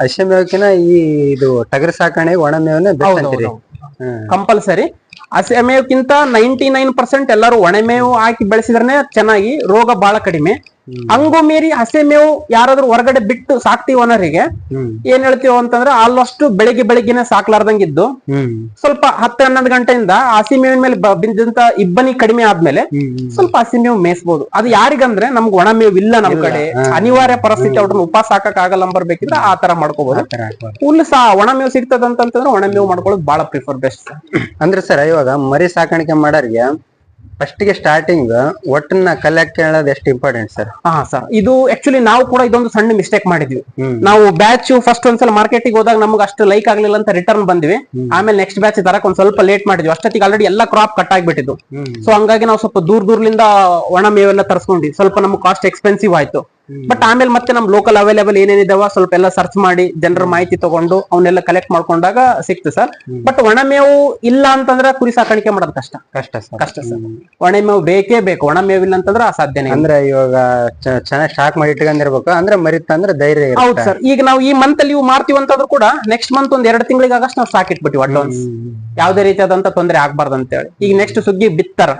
B: ಹಸಿ ಮೇವಕ್ಕಿನ ಈ ಇದು ಟಗರು ಸಾಕಣೆ ಒಣ ಮೇವನ್ನ
C: ಕಂಪಲ್ಸರಿ. ಹಸಿ ಮೇವಕ್ಕಿಂತ 99% ಎಲ್ಲರೂ ಒಣ ಮೇವು ಹಾಕಿ ಬೆಳೆಸಿದ್ರೆ ಚೆನ್ನಾಗಿ, ರೋಗ ಬಹಳ ಕಡಿಮೆ. ಹಂಗು ಮೀರಿ ಹಸಿ ಮೇವು ಯಾರಾದ್ರೂ ಹೊರಗಡೆ ಬಿಟ್ಟು ಸಾಕ್ತಿವಿ ಓನರಿಗೆ ಏನ್ ಹೇಳ್ತೀವಿ ಅಂತಂದ್ರೆ, ಆಲ್ಮೋಸ್ಟ್ ಬೆಳಿಗ್ಗೆನೆ ಸಾಕ್ಲಾರ್ದಂಗಿದ್ದು ಸ್ವಲ್ಪ 10-11 ಗಂಟೆಯಿಂದ ಹಸಿ ಮೇವಿನ ಮೇಲೆ ಬಿದ್ದಂತ ಇಬ್ಬನಿ ಕಡಿಮೆ ಆದ್ಮೇಲೆ ಸ್ವಲ್ಪ ಹಸಿ ಮೇವು ಮೇಯಿಸಬಹುದು. ಅದು ಯಾರಿಗಂದ್ರೆ ನಮ್ಗೆ ಒಣ ಮೇವು ಇಲ್ಲ ನಮ್ ಕಡೆ, ಅನಿವಾರ್ಯ ಪರಿಸ್ಥಿತಿ ಅವ್ರನ್ನ ಉಪವಾಸ ಸಾಕಕ್ ಆಗಲ್ಲ ಬರ್ಬೇಕಿದ್ರೆ ಆ ತರ ಮಾಡ್ಕೋಬಹುದು. ಫುಲ್ ಒಣ ಮೇವು ಸಿಗ್ತದ ಅಂತಂದ್ರೆ ಒಣ ಮೇವು ಮಾಡ್ಕೊಳ್ಳೋದು ಬಹಳ ಪ್ರಿಫರ್ ಬೆಸ್ಟ್.
B: ಅಂದ್ರೆ ಸರ್ ಇವಾಗ ಮರಿ ಸಾಕಾಣಿಕೆ ಮಾಡೋರಿಗೆ ಫಸ್ಟ್ ಗೆ ಸ್ಟಾರ್ಟಿಂಗ್ ಒಟ್ಟನ್ನ ಕಲೆಕ್ಟ್ ಹೇಳೋದು ಎಷ್ಟು ಇಂಪಾರ್ಟೆಂಟ್ ಸರ್?
C: ಹಾ ಸರ್, ಇದು ಆಕ್ಚುಲಿ ನಾವು ಕೂಡ ಇದೊಂದು ಸಣ್ಣ ಮಿಸ್ಟೇಕ್ ಮಾಡಿದ್ವಿ. ನಾವು ಬ್ಯಾಚ್ ಫಸ್ಟ್ ಒಂದ್ಸಲ ಮಾರ್ಕೆಟಿಗೆ ಹೋದಾಗ ನಮ್ಗೆ ಅಷ್ಟು ಲೈಕ್ ಆಗ್ಲಿಲ್ಲ ಅಂತ ರಿಟರ್ನ್ ಬಂದ್ವಿ. ಆಮೇಲೆ ನೆಕ್ಸ್ಟ್ ಬ್ಯಾಚ್ ತರಕ್ ಒಂದ್ ಸ್ವಲ್ಪ ಲೇಟ್ ಮಾಡಿದ್ವಿ. ಅಷ್ಟೊತ್ತಿಗೆ ಆಲ್ರೆಡಿ ಎಲ್ಲಾ ಕ್ರಾಪ್ ಕಟ್ ಆಗ್ಬಿಟ್ಟಿದ್ದು. ಸೊ ಹಂಗಾಗಿ ನಾವು ಸ್ವಲ್ಪ ದೂರದಿಂದ ಒಣ ಮೇವೆಲ್ಲ ತರಿಸ್ಕೊಂಡ್ವಿ. ಸ್ವಲ್ಪ ನಮ್ಗೆ ಕಾಸ್ಟ್ ಎಕ್ಸ್ಪೆನ್ಸಿವ್ ಆಯ್ತು. ಬಟ್ ಆಮೇಲೆ ಮತ್ತೆ ನಮ್ ಲೋಕಲ್ ಅವೈಲೇಬಲ್ ಏನೇನಿದಾವ ಸ್ವಲ್ಪ ಎಲ್ಲ ಸರ್ಚ್ ಮಾಡಿ ಜನರ ಮಾಹಿತಿ ತಗೊಂಡು ಅವನ್ನೆಲ್ಲ ಕಲೆಕ್ಟ್ ಮಾಡ್ಕೊಂಡಾಗ ಸಿಕ್ತು ಸರ್. ಬಟ್ ಒಣ ಮೇವು ಇಲ್ಲ ಅಂತಂದ್ರೆ ಕುರಿ ಸಾಕಾಣಿಕೆ ಮಾಡೋದು ಕಷ್ಟ ಸರ್. ಒಣ ಮೇವು ಬೇಕೇ ಬೇಕು. ಒಣ ಮೇವು ಇಲ್ಲ ಅಂತಂದ್ರೆ ಅಸಾಧ್ಯನೇ.
B: ಅಂದ್ರೆ ಇವಾಗ ಚೆನ್ನಾಗಿ ಸ್ಟಾಕ್ ಮಾಡಿ ಇಟ್ಕೊಂಡಿರ್ಬೇಕು, ಅಂದ್ರೆ ಮರಿತ ಅಂದ್ರೆ ಧೈರ್ಯ.
C: ಹೌದು ಸರ್. ಈಗ ನಾವು ಈ ಮಂತ್ ಅಲ್ಲಿ ಮಾಡ್ತೀವಿ ಅಂತಂದ್ರೂ ಕೂಡ ನೆಕ್ಸ್ಟ್ ಮಂತ್ ಒಂದ್ 2 ತಿಂಗಳಿಗೆ ಆಗಸ್ಟ್ ನಾವು ಸ್ಟಾಕ್ ಇಟ್ಬಿಟ್ಟಿವಿ ಅಡ್ವಾನ್ಸ್, ಯಾವ್ದೇ ರೀತಿಯಾದಂತ ತೊಂದರೆ ಆಗ್ಬಾರ್ದು ಅಂತ ಹೇಳಿ. ಈಗ ನೆಕ್ಸ್ಟ್ ಸುಗ್ಗಿ ಬಿತ್ತಾರ,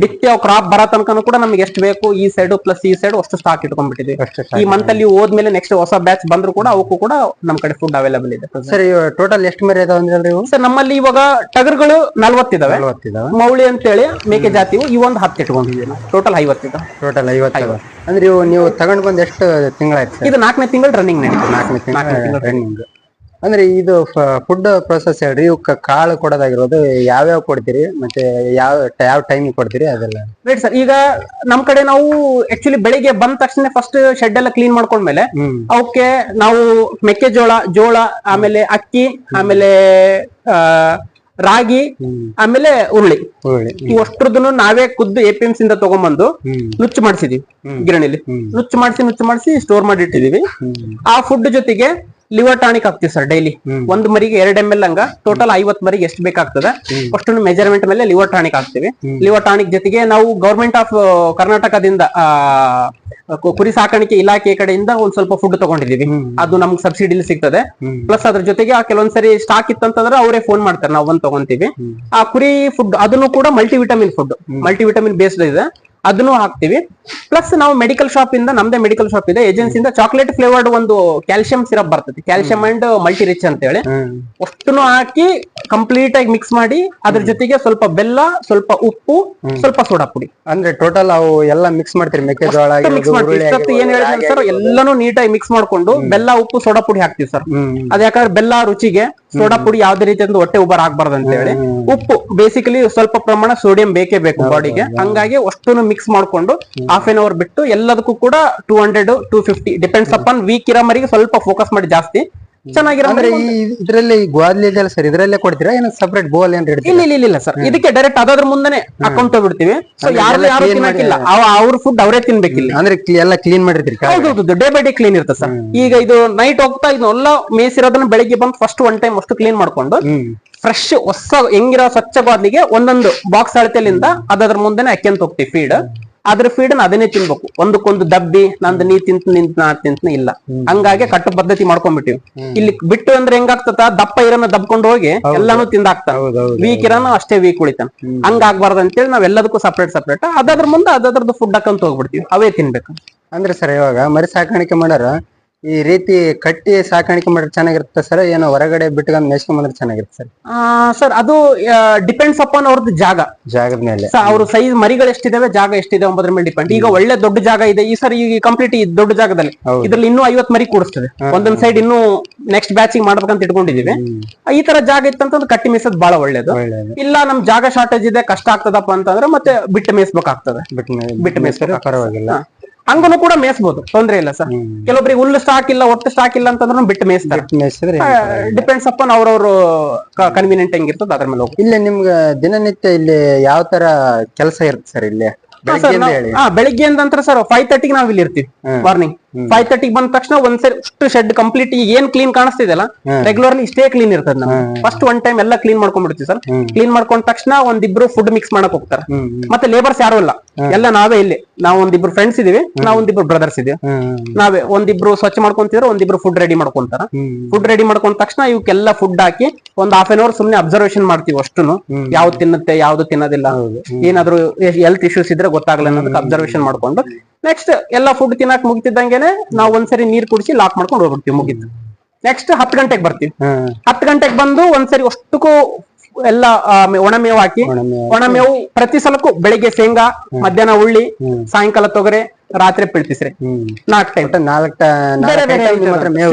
C: ಬಿತ್ತಿ ಅವ್ ಕ್ರಾಪ್ ಬರೋ ತನಕ ಕೂಡ ನಮ್ಗೆ ಎಷ್ಟು ಬೇಕು ಈ ಸೈಡ್ ಪ್ಲಸ್ ಈ ಸೈಡ್ ಅಷ್ಟು ಸ್ಟಾಕ್ ಇಟ್ಕೊಂಡ್ಬಿಟ್ಟಿದ್ವಿ. ಈ ಮಂತ್ ಅಲ್ಲಿ ಹೋದ್ಮೇಲೆ ನೆಕ್ಸ್ಟ್ ಹೊಸ ಬ್ಯಾಚ್ ಬಂದ್ರು ಕೂಡ ಅವಕ್ಕೂ ಕೂಡ ನಮ್ ಕಡೆ ಫುಡ್ ಅವೈಲೇಬಲ್ ಇದೆ.
B: ಸರ್ ಟೋಟಲ್ ಎಷ್ಟು ಮರಿ ಅದಾವ
C: ಸರ್? ನಮ್ಮಲ್ಲಿ ಇವಾಗ ಟಗರ್ಗಳು 40 ಇದಾವೆ. ಮೌಳಿ ಅಂತ ಹೇಳಿ ಮೇಕೆ ಜಾತಿವು ಈ ಒಂದು 10 ಇಟ್ಕೊಂಡಿದ್ದೀವಿ. ಟೋಟಲ್ 50 ಇದಾವೆ.
B: ಟೋಟಲ್ 50. ಅಂದ್ರೆ ನೀವು ತಗೊಂಡ್ ಬಂದ್ ಎಷ್ಟು ತಿಂಗಳಾಯ್ತು?
C: ಇದು 4ನೇ ತಿಂಗಳು ರನ್ನಿಂಗ್.
B: 4ನೇ ತಿಂಗಳು ರನ್ನಿಂಗ್. ಅಂದ್ರೆ ಇದು ಫುಡ್ ಪ್ರೊಸೆಸ್ ಹೇಳ್ರಿ. ಇವಕ್ಕೆ ಕಾಳು ಕೊಡೋದಾಗಿರೋದು ಯಾವ್ಯಾವ ಕೊಡ್ತೀರಿ, ಮತ್ತೆ ಯಾವ ಟೈಮಿಗೆ ಕೊಡ್ತೀರಿ ಅದೆಲ್ಲ?
C: Right sir. ಈಗ ನಮ್ ಕಡೆ ನಾವು ಆಕ್ಚುಲಿ ಬೆಳಿಗ್ಗೆ ಬಂದ ತಕ್ಷಣ ಫಸ್ಟ್ ಶೆಡ್ ಎಲ್ಲ ಕ್ಲೀನ್ ಮಾಡ್ಕೊಂಡ್ಮೇಲೆ ಅವಕ್ಕೆ ನಾವು ಮೆಕ್ಕೆಜೋಳ, ಜೋಳ, ಆಮೇಲೆ ಅಕ್ಕಿ, ಆಮೇಲೆ ರಾಗಿ, ಆಮೇಲೆ ಉರುಳಿ, ಇವಷ್ಟರದನ್ನು ನಾವೇ ಖುದ್ದು APMC ಇಂದ ತಗೊಂಡ್ಬಂದು ನುಚ್ಚು ಮಾಡಿಸಿದೀವಿ. ಗಿರಣಿಲಿ ನುಚ್ಚು ಮಾಡಿಸಿ ಸ್ಟೋರ್ ಮಾಡಿ ಇಟ್ಟಿದೀವಿ. ಆ ಫುಡ್ ಜೊತೆಗೆ ಲಿವರ್ ಟಾನಿಕ್ ಹಾಕ್ತಿವಿ ಸರ್ ಡೈಲಿ. ಒಂದು ಮರಿಗೆ 2 ml ಹಂಗ ಟೋಟಲ್ 50 ಮರಿಗೆ ಎಷ್ಟು ಬೇಕಾಗ್ತದೆ ಅಷ್ಟೊಂದು ಮೆಜರ್ಮೆಂಟ್ ಮೇಲೆ ಲಿವರ್ ಟಾನಿಕ್ ಹಾಕ್ತಿವಿ. ಲಿವರ್ ಟಾನಿಕ್ ಜೊತೆಗೆ ನಾವು ಗವರ್ಮೆಂಟ್ ಆಫ್ ಕರ್ನಾಟಕದಿಂದ ಕುರಿ ಸಾಕಾಣಿಕೆ ಇಲಾಖೆ ಕಡೆಯಿಂದ ಒಂದ್ ಸ್ವಲ್ಪ ಫುಡ್ ತಗೊಂಡಿದೀವಿ. ಅದು ನಮ್ಗೆ ಸಬ್ಸಿಡಿಲಿ ಸಿಗ್ತದೆ. ಪ್ಲಸ್ ಅದ್ರ ಜೊತೆಗೆ ಕೆಲವೊಂದ್ಸರಿ ಸ್ಟಾಕ್ ಇತ್ತಂತಂದ್ರೆ ಅವರೇ ಫೋನ್ ಮಾಡ್ತಾರೆ, ನಾವು ಬಂದ್ ತಗೊಂತೀವಿ. ಆ ಕುರಿ ಫುಡ್ ಅದನ್ನು ಕೂಡ ಮಲ್ಟಿವಿಟಮಿನ್ ಫುಡ್, ಮಲ್ಟಿವಿಟಮಿನ್ ಬೇಸ್ಡ್ ಇದೆ, ಅದನ್ನು ಹಾಕ್ತಿವಿ. ಪ್ಲಸ್ ನಾವು ಮೆಡಿಕಲ್ ಶಾಪ್ ಇಂದ, ನಮ್ದೇ ಮೆಡಿಕಲ್ ಶಾಪ್ ಇದೆ, ಏಜೆನ್ಸಿಯಿಂದ ಚಾಕ್ಲೇಟ್ ಫ್ಲೇವರ್ಡ್ ಒಂದು ಕ್ಯಾಲ್ಸಿಯಂ ಸಿರಪ್ ಬರ್ತದೆ, ಕ್ಯಾಲ್ಸಿಯಂ ಅಂಡ್ ಮಲ್ಟಿ ರಿಚ್ ಅಂತ ಹೇಳಿ. ಅಷ್ಟನ್ನು ಹಾಕಿ ಕಂಪ್ಲೀಟ್ ಆಗಿ ಮಿಕ್ಸ್ ಮಾಡಿ ಅದ್ರ ಜೊತೆಗೆ ಸ್ವಲ್ಪ ಬೆಲ್ಲ, ಸ್ವಲ್ಪ ಉಪ್ಪು, ಸ್ವಲ್ಪ ಸೋಡಾ ಪುಡಿ.
B: ಅಂದ್ರೆ ಟೋಟಲ್ ಅವು ಎಲ್ಲ ಮಿಕ್ಸ್ ಮಾಡ್ತೀರಿ? ಮೆಕ್ಕೆಜೋಳ
C: ಏನ್ ಹೇಳಿದ್ರೆ ಸರ್, ಎಲ್ಲಾನು ನೀಟಾಗಿ ಮಿಕ್ಸ್ ಮಾಡ್ಕೊಂಡು ಬೆಲ್ಲ, ಉಪ್ಪು, ಸೋಡಾ ಪುಡಿ ಹಾಕ್ತಿವಿ ಸರ್. ಅದ್ ಯಾಕಂದ್ರೆ ಬೆಲ್ಲ ರುಚಿಗೆ, ಸೋಡಾ ಪುಡಿ ಯಾವ್ದೇ ರೀತಿಯಿಂದ ಹೊಟ್ಟೆ ಉಬ್ಬರ ಆಗ್ಬಾರ್ದು ಅಂತ ಹೇಳಿ. ಉಪ್ಪು ಬೇಸಿಕಲಿ ಸ್ವಲ್ಪ ಪ್ರಮಾಣ ಸೋಡಿಯಂ ಬೇಕೇ ಬೇಕು ಬಾಡಿಗೆ. ಹಂಗಾಗಿ ಅಷ್ಟನ್ನು ಮಿಕ್ಸ್ ಮಾಡ್ಕೊಂಡು ಹಾಫ್ ಎನ್ ಅವರ್ ಬಿಟ್ಟು ಎಲ್ಲದಕ್ಕೂ ಕೂಡ 200-250 ಡಿಪೆಂಡ್ಸ್ ಅಪಾನ್ ವೀಕ್ ಇರೋ ಮರಿಗೆ ಸ್ವಲ್ಪ ಫೋಕಸ್ ಮಾಡಿ ಜಾಸ್ತಿ ಚೆನ್ನಾಗಿರೋ.
B: ಇದ್ರಲ್ಲಿ ಗ್ವಾದ್ಲಿ ಇದೆಲ್ಲ ಸರ್, ಇದ್ರಲ್ಲೇ ಕೊಡ್ತೀರಾ ಏನು ಸಪರೇಟ್ ಬೋಲ್ ಏನ್?
C: ಇಲ್ಲ ಸರ್, ಇದಕ್ಕೆ ಡೈರೆಕ್ಟ್ ಅದಾದ್ರ ಮುಂದೆನೆ ಹಾಕೊಂಡ್ ಬಿಡ್ತೀವಿ. ಸೊ ಯಾರು ತಿನ್ನಕ್ಕಿಲ್ಲ, ಅವ್ರ ಫುಡ್ ಅವರೇ ತಿನ್ಬೇಕಿಲ್ಲ.
B: ಅಂದ್ರೆ ಎಲ್ಲ ಕ್ಲೀನ್ ಮಾಡಿರ್ತೀರಿ?
C: ಹೌದು, ಡೇ ಬೈ ಡೇ ಕ್ಲೀನ್ ಇರುತ್ತೆ ಸರ್. ಈಗ ಇದು ನೈಟ್ ಹೋಗ್ತಾ ಇದನ್ನೆಲ್ಲ ಮೇಸಿರೋದನ್ನ ಬೆಳಿಗ್ಗೆ ಬಂದು ಫಸ್ಟ್ ಒನ್ ಟೈಮ್ ಅಷ್ಟು ಕ್ಲೀನ್ ಮಾಡ್ಕೊಂಡು ಫ್ರೆಶ್ ಹೊಸ ಹೆಂಗಿರೋ ಸ್ವಚ್ಛ ಗ್ವಾದ್ಲಿಗೆ ಒಂದೊಂದು ಬಾಕ್ಸ್ ಅಳತೆಲಿಂದ ಅದ್ರ ಮುಂದೆನೆ ಹಾಕ್ಯಂತ ಹೋಗ್ತೀವಿ ಫೀಡ್. ಅದ್ರ ಫೀಡ್ ಅದನ್ನೇ ತಿನ್ಬೇಕು. ಒಂದಕ್ಕೊಂದು ದಬ್ಬಿ ನಂದು ನೀ ತಿಂತ ನಾ ತಿಂತ ಇಲ್ಲ. ಹಂಗಾಗಿ ಕಟ್ಟು ಪದ್ಧತಿ ಮಾಡ್ಕೊಂಡ್ಬಿಟ್ಟಿವಿ. ಇಲ್ಲಿ ಬಿಟ್ಟು ಅಂದ್ರೆ ಹೆಂಗಾಗ್ತದ, ದಪ್ಪ ಇರೋನ ದಬ್ಕೊಂಡು ಹೋಗಿ ಎಲ್ಲಾನು ತಿಂದಾಕ್ತಾನ, ವೀಕ್ ಇರೋನ ಅಷ್ಟೇ ವೀಕ್ ಉಳಿತಾನ. ಹಂಗಾಗ್ಬಾರ್ದು ಅಂತೇಳಿ ನಾವ್ ಎಲ್ಲದಕ್ಕೂ ಸಪ್ರೇಟ್ ಅದಾದ್ರ ಮುಂದೆ ಅದ್ರದ್ದು ಫುಡ್ ಹಾಕಂತ ಹೋಗ್ಬಿಡ್ತೀವಿ, ಅವೇ ತಿನ್ಬೇಕು.
B: ಅಂದ್ರೆ ಸರ್ ಇವಾಗ ಮರಿ ಸಾಕಾಣಿಕೆ ಮಾಡಾರ ಈ ರೀತಿ ಕಟ್ಟಿ ಸಾಕಾಣಿಕೆ ಮಾಡಿದ್ರೆ ಚೆನ್ನಾಗಿರುತ್ತೆ ಸರ್, ಏನೋ ಹೊರಗಡೆ ಬಿಟ್ಕೊಂಡ್ ಮೇಯ್ಸ್ಕೊಂಡ್ಬಂದ್ರೆ ಚೆನ್ನಾಗಿರುತ್ತೆ ಸರ್?
C: ಸರ್ ಅದು ಡಿಪೆಂಡ್ಸ್ ಅಪಾನ್ ಅವ್ರದ್ದು
B: ಜಾಗದ ಮೇಲೆ
C: ಅವ್ರ ಸೈಜ್ ಮರಿಗಳು ಎಷ್ಟಿದಾವೆ, ಜಾಗ ಎಷ್ಟಿದೆ ಎಂಬುದ್ರ ಮೇಲೆ ಡಿಪೆಂಡ್. ಈಗ ಒಳ್ಳೆ ದೊಡ್ಡ ಜಾಗ ಇದೆ ಈ ಸರ್, ಈಗ ಕಂಪ್ಲೀಟ್ ಈ ದೊಡ್ಡ ಜಾಗದಲ್ಲಿ ಇದ್ರಲ್ಲಿ ಇನ್ನೂ 50 ಮರಿ ಕೂಡಿಸ್ತದೆ. ಒಂದೊಂದ್ ಸೈಡ್ ಇನ್ನೂ ನೆಕ್ಸ್ಟ್ ಬ್ಯಾಚಿಂಗ್ ಮಾಡ್ಬೇಕಂತ ಇಟ್ಕೊಂಡಿದೀವಿ. ಈ ತರ ಜಾಗ ಇತ್ತಂತಂದ್ರೆ ಕಟ್ಟಿ ಮೇಯ್ಸೋದು ಬಹಳ ಒಳ್ಳೇದು. ಇಲ್ಲ ನಮ್ ಜಾಗ ಶಾರ್ಟೇಜ್ ಇದೆ, ಕಷ್ಟ ಆಗ್ತದಪ್ಪ ಅಂತಂದ್ರೆ ಮತ್ತೆ ಬಿಟ್ಟು ಮೇಯಿಸ್ಬೇಕಾಗ್ತದೆ. ಬಿಟ್ಟು ಮೇಯಿಸ್ಬೇಕು,
B: ಪರವಾಗಿಲ್ಲ.
C: ಹಂಗನು ಕೂಡ ಮೇಯಿಸಬಹುದು, ತೊಂದ್ರೆ ಇಲ್ಲ ಸರ್. ಕೆಲವೊಬ್ರಿಗೆ ಹುಲ್ಲು ಸ್ಟಾಕ್ ಇಲ್ಲ, ಒಟ್ಟು ಸ್ಟಾಕ್ ಇಲ್ಲ ಅಂತಂದ್ರೆ ಬಿಟ್ಟು ಮೇಯಿಸ್ತಾರೆ. ಡಿಪೆಂಡ್ಸ್ ಅಪಾನ್ ಅವ್ರವ್ರು ಕನ್ವೀನಿಯಂಟ್ ಹೆಂಗಿರ್ತದೆ ಅದ್ರ ಮೇಲೆ ಹೋಗಿ.
B: ಇಲ್ಲಿ ನಿಮ್ಗೆ ದಿನನಿತ್ಯ ಇಲ್ಲಿ ಯಾವ ತರ ಕೆಲಸ ಇರುತ್ತೆ ಸರ್? ಇಲ್ಲಿ
C: ಬೆಳಿಗ್ಗೆ ನಂತರ ಸರ್ 5:30 ನಾವ್ ಇಲ್ಲಿ ಇರ್ತೀವಿ. ಮಾರ್ನಿಂಗ್ 5:30 ಬಂದ ತಕ್ಷಣ ಒಂದ್ಸರಿ ಅಷ್ಟು ಶೆಡ್ ಕಂಪ್ಲೀಟ್ ಏನ್ ಕ್ಲೀನ್ ಕಾಣಿಸ್ತಿದೆಲ್ಲ ರೆಗ್ಯುಲರ್ಲಿ ಇಷ್ಟೇ ಕ್ಲೀನ್ ಇರ್ತದೆ. ನಮ್ಗೆ ಫಸ್ಟ್ ಒನ್ ಟೈಮ್ ಎಲ್ಲ ಕ್ಲೀನ್ ಮಾಡ್ಕೊಂಡ್ಬಿಡ್ತೀವಿ ಸರ್. ಕ್ಲೀನ್ ಮಾಡ್ಕೊಂಡ ತಕ್ಷಣ ಒಂದಿಬ್ರು ಫುಡ್ ಮಿಕ್ಸ್ ಮಾಡಕ್ ಹೋಗ್ತಾರೆ. ಮತ್ತೆ ಲೇಬರ್ಸ್ ಯಾರು ಇಲ್ಲ, ಎಲ್ಲ ನಾವೇ ಇಲ್ಲಿ. ನಾವು ಒಂದಿಬ್ರು ಫ್ರೆಂಡ್ಸ್ ಇದೀವಿ, ನಾವು ಒಂದಿಬ್ರು ಬ್ರದರ್ಸ್ ಇದೀವಿ. ನಾವೇ ಒಂದಿಬ್ರು ಸ್ವಚ್ಛ ಮಾಡ್ಕೊಂತಿದ್ರೆ, ಒಂದಿಬ್ರು ಫುಡ್ ರೆಡಿ ಮಾಡ್ಕೊಂತಾರ. ಫುಡ್ ರೆಡಿ ಮಾಡ್ಕೊಂಡ ತಕ್ಷಣ ಇವಕ್ಕೆಲ್ಲ ಫುಡ್ ಹಾಕಿ ಒಂದ್ ಹಾಫ್ ಅನ್ ಅವರ್ ಸುಮ್ನೆ ಅಬ್ಸರ್ವೇಷನ್ ಮಾಡ್ತೀವಿ ಅಷ್ಟುನು. ಯಾವ್ದು ತಿನ್ನುತ್ತೆ, ಯಾವ್ದು ತಿನ್ನೋದಿಲ್ಲ, ಏನಾದ್ರು ಹೆಲ್ತ್ ಇಶ್ಯೂಸ್ ಇದ್ರೆ ಗೊತ್ತಾಗಲ್ಲ ಅನ್ನೋದಕ್ಕೆ ಅಬ್ಸರ್ವೇಷನ್ ಮಾಡ್ಕೊಂಡು ನೆಕ್ಸ್ಟ್ ಎಲ್ಲ ಫುಡ್ ತಿನ್ನಕ್ ಮುಗಿತಿದ್ದಂಗೆನೆ ನಾವು ಒಂದ್ಸರಿ ನೀರ್ ಕುಡಿಸಿ ಲಾಕ್ ಮಾಡ್ಕೊಂಡು ಹೋಗ್ಬಿಡ್ತೀವಿ. ಮುಗಿತು. ನೆಕ್ಸ್ಟ್ 10 ಗಂಟೆಗೆ ಬರ್ತೀವಿ. 10 ಗಂಟೆಗೆ ಬಂದು ಒಂದ್ಸರಿ ಅಷ್ಟಕ್ಕೂ ಎಲ್ಲ ಒಣಮೇವು ಹಾಕಿ, ಒಣಮೇವು ಪ್ರತಿ ಸಲಕ್ಕೂ ಬೆಳಿಗ್ಗೆ ಶೇಂಗಾ, ಮಧ್ಯಾಹ್ನ ಉಳ್ಳಿ, ಸಾಯಂಕಾಲ ತೊಗರೆ, ರಾತ್ರಿ ಪಿಳ್ತಿಸ್ರಿ. 4 ಟೈಮ್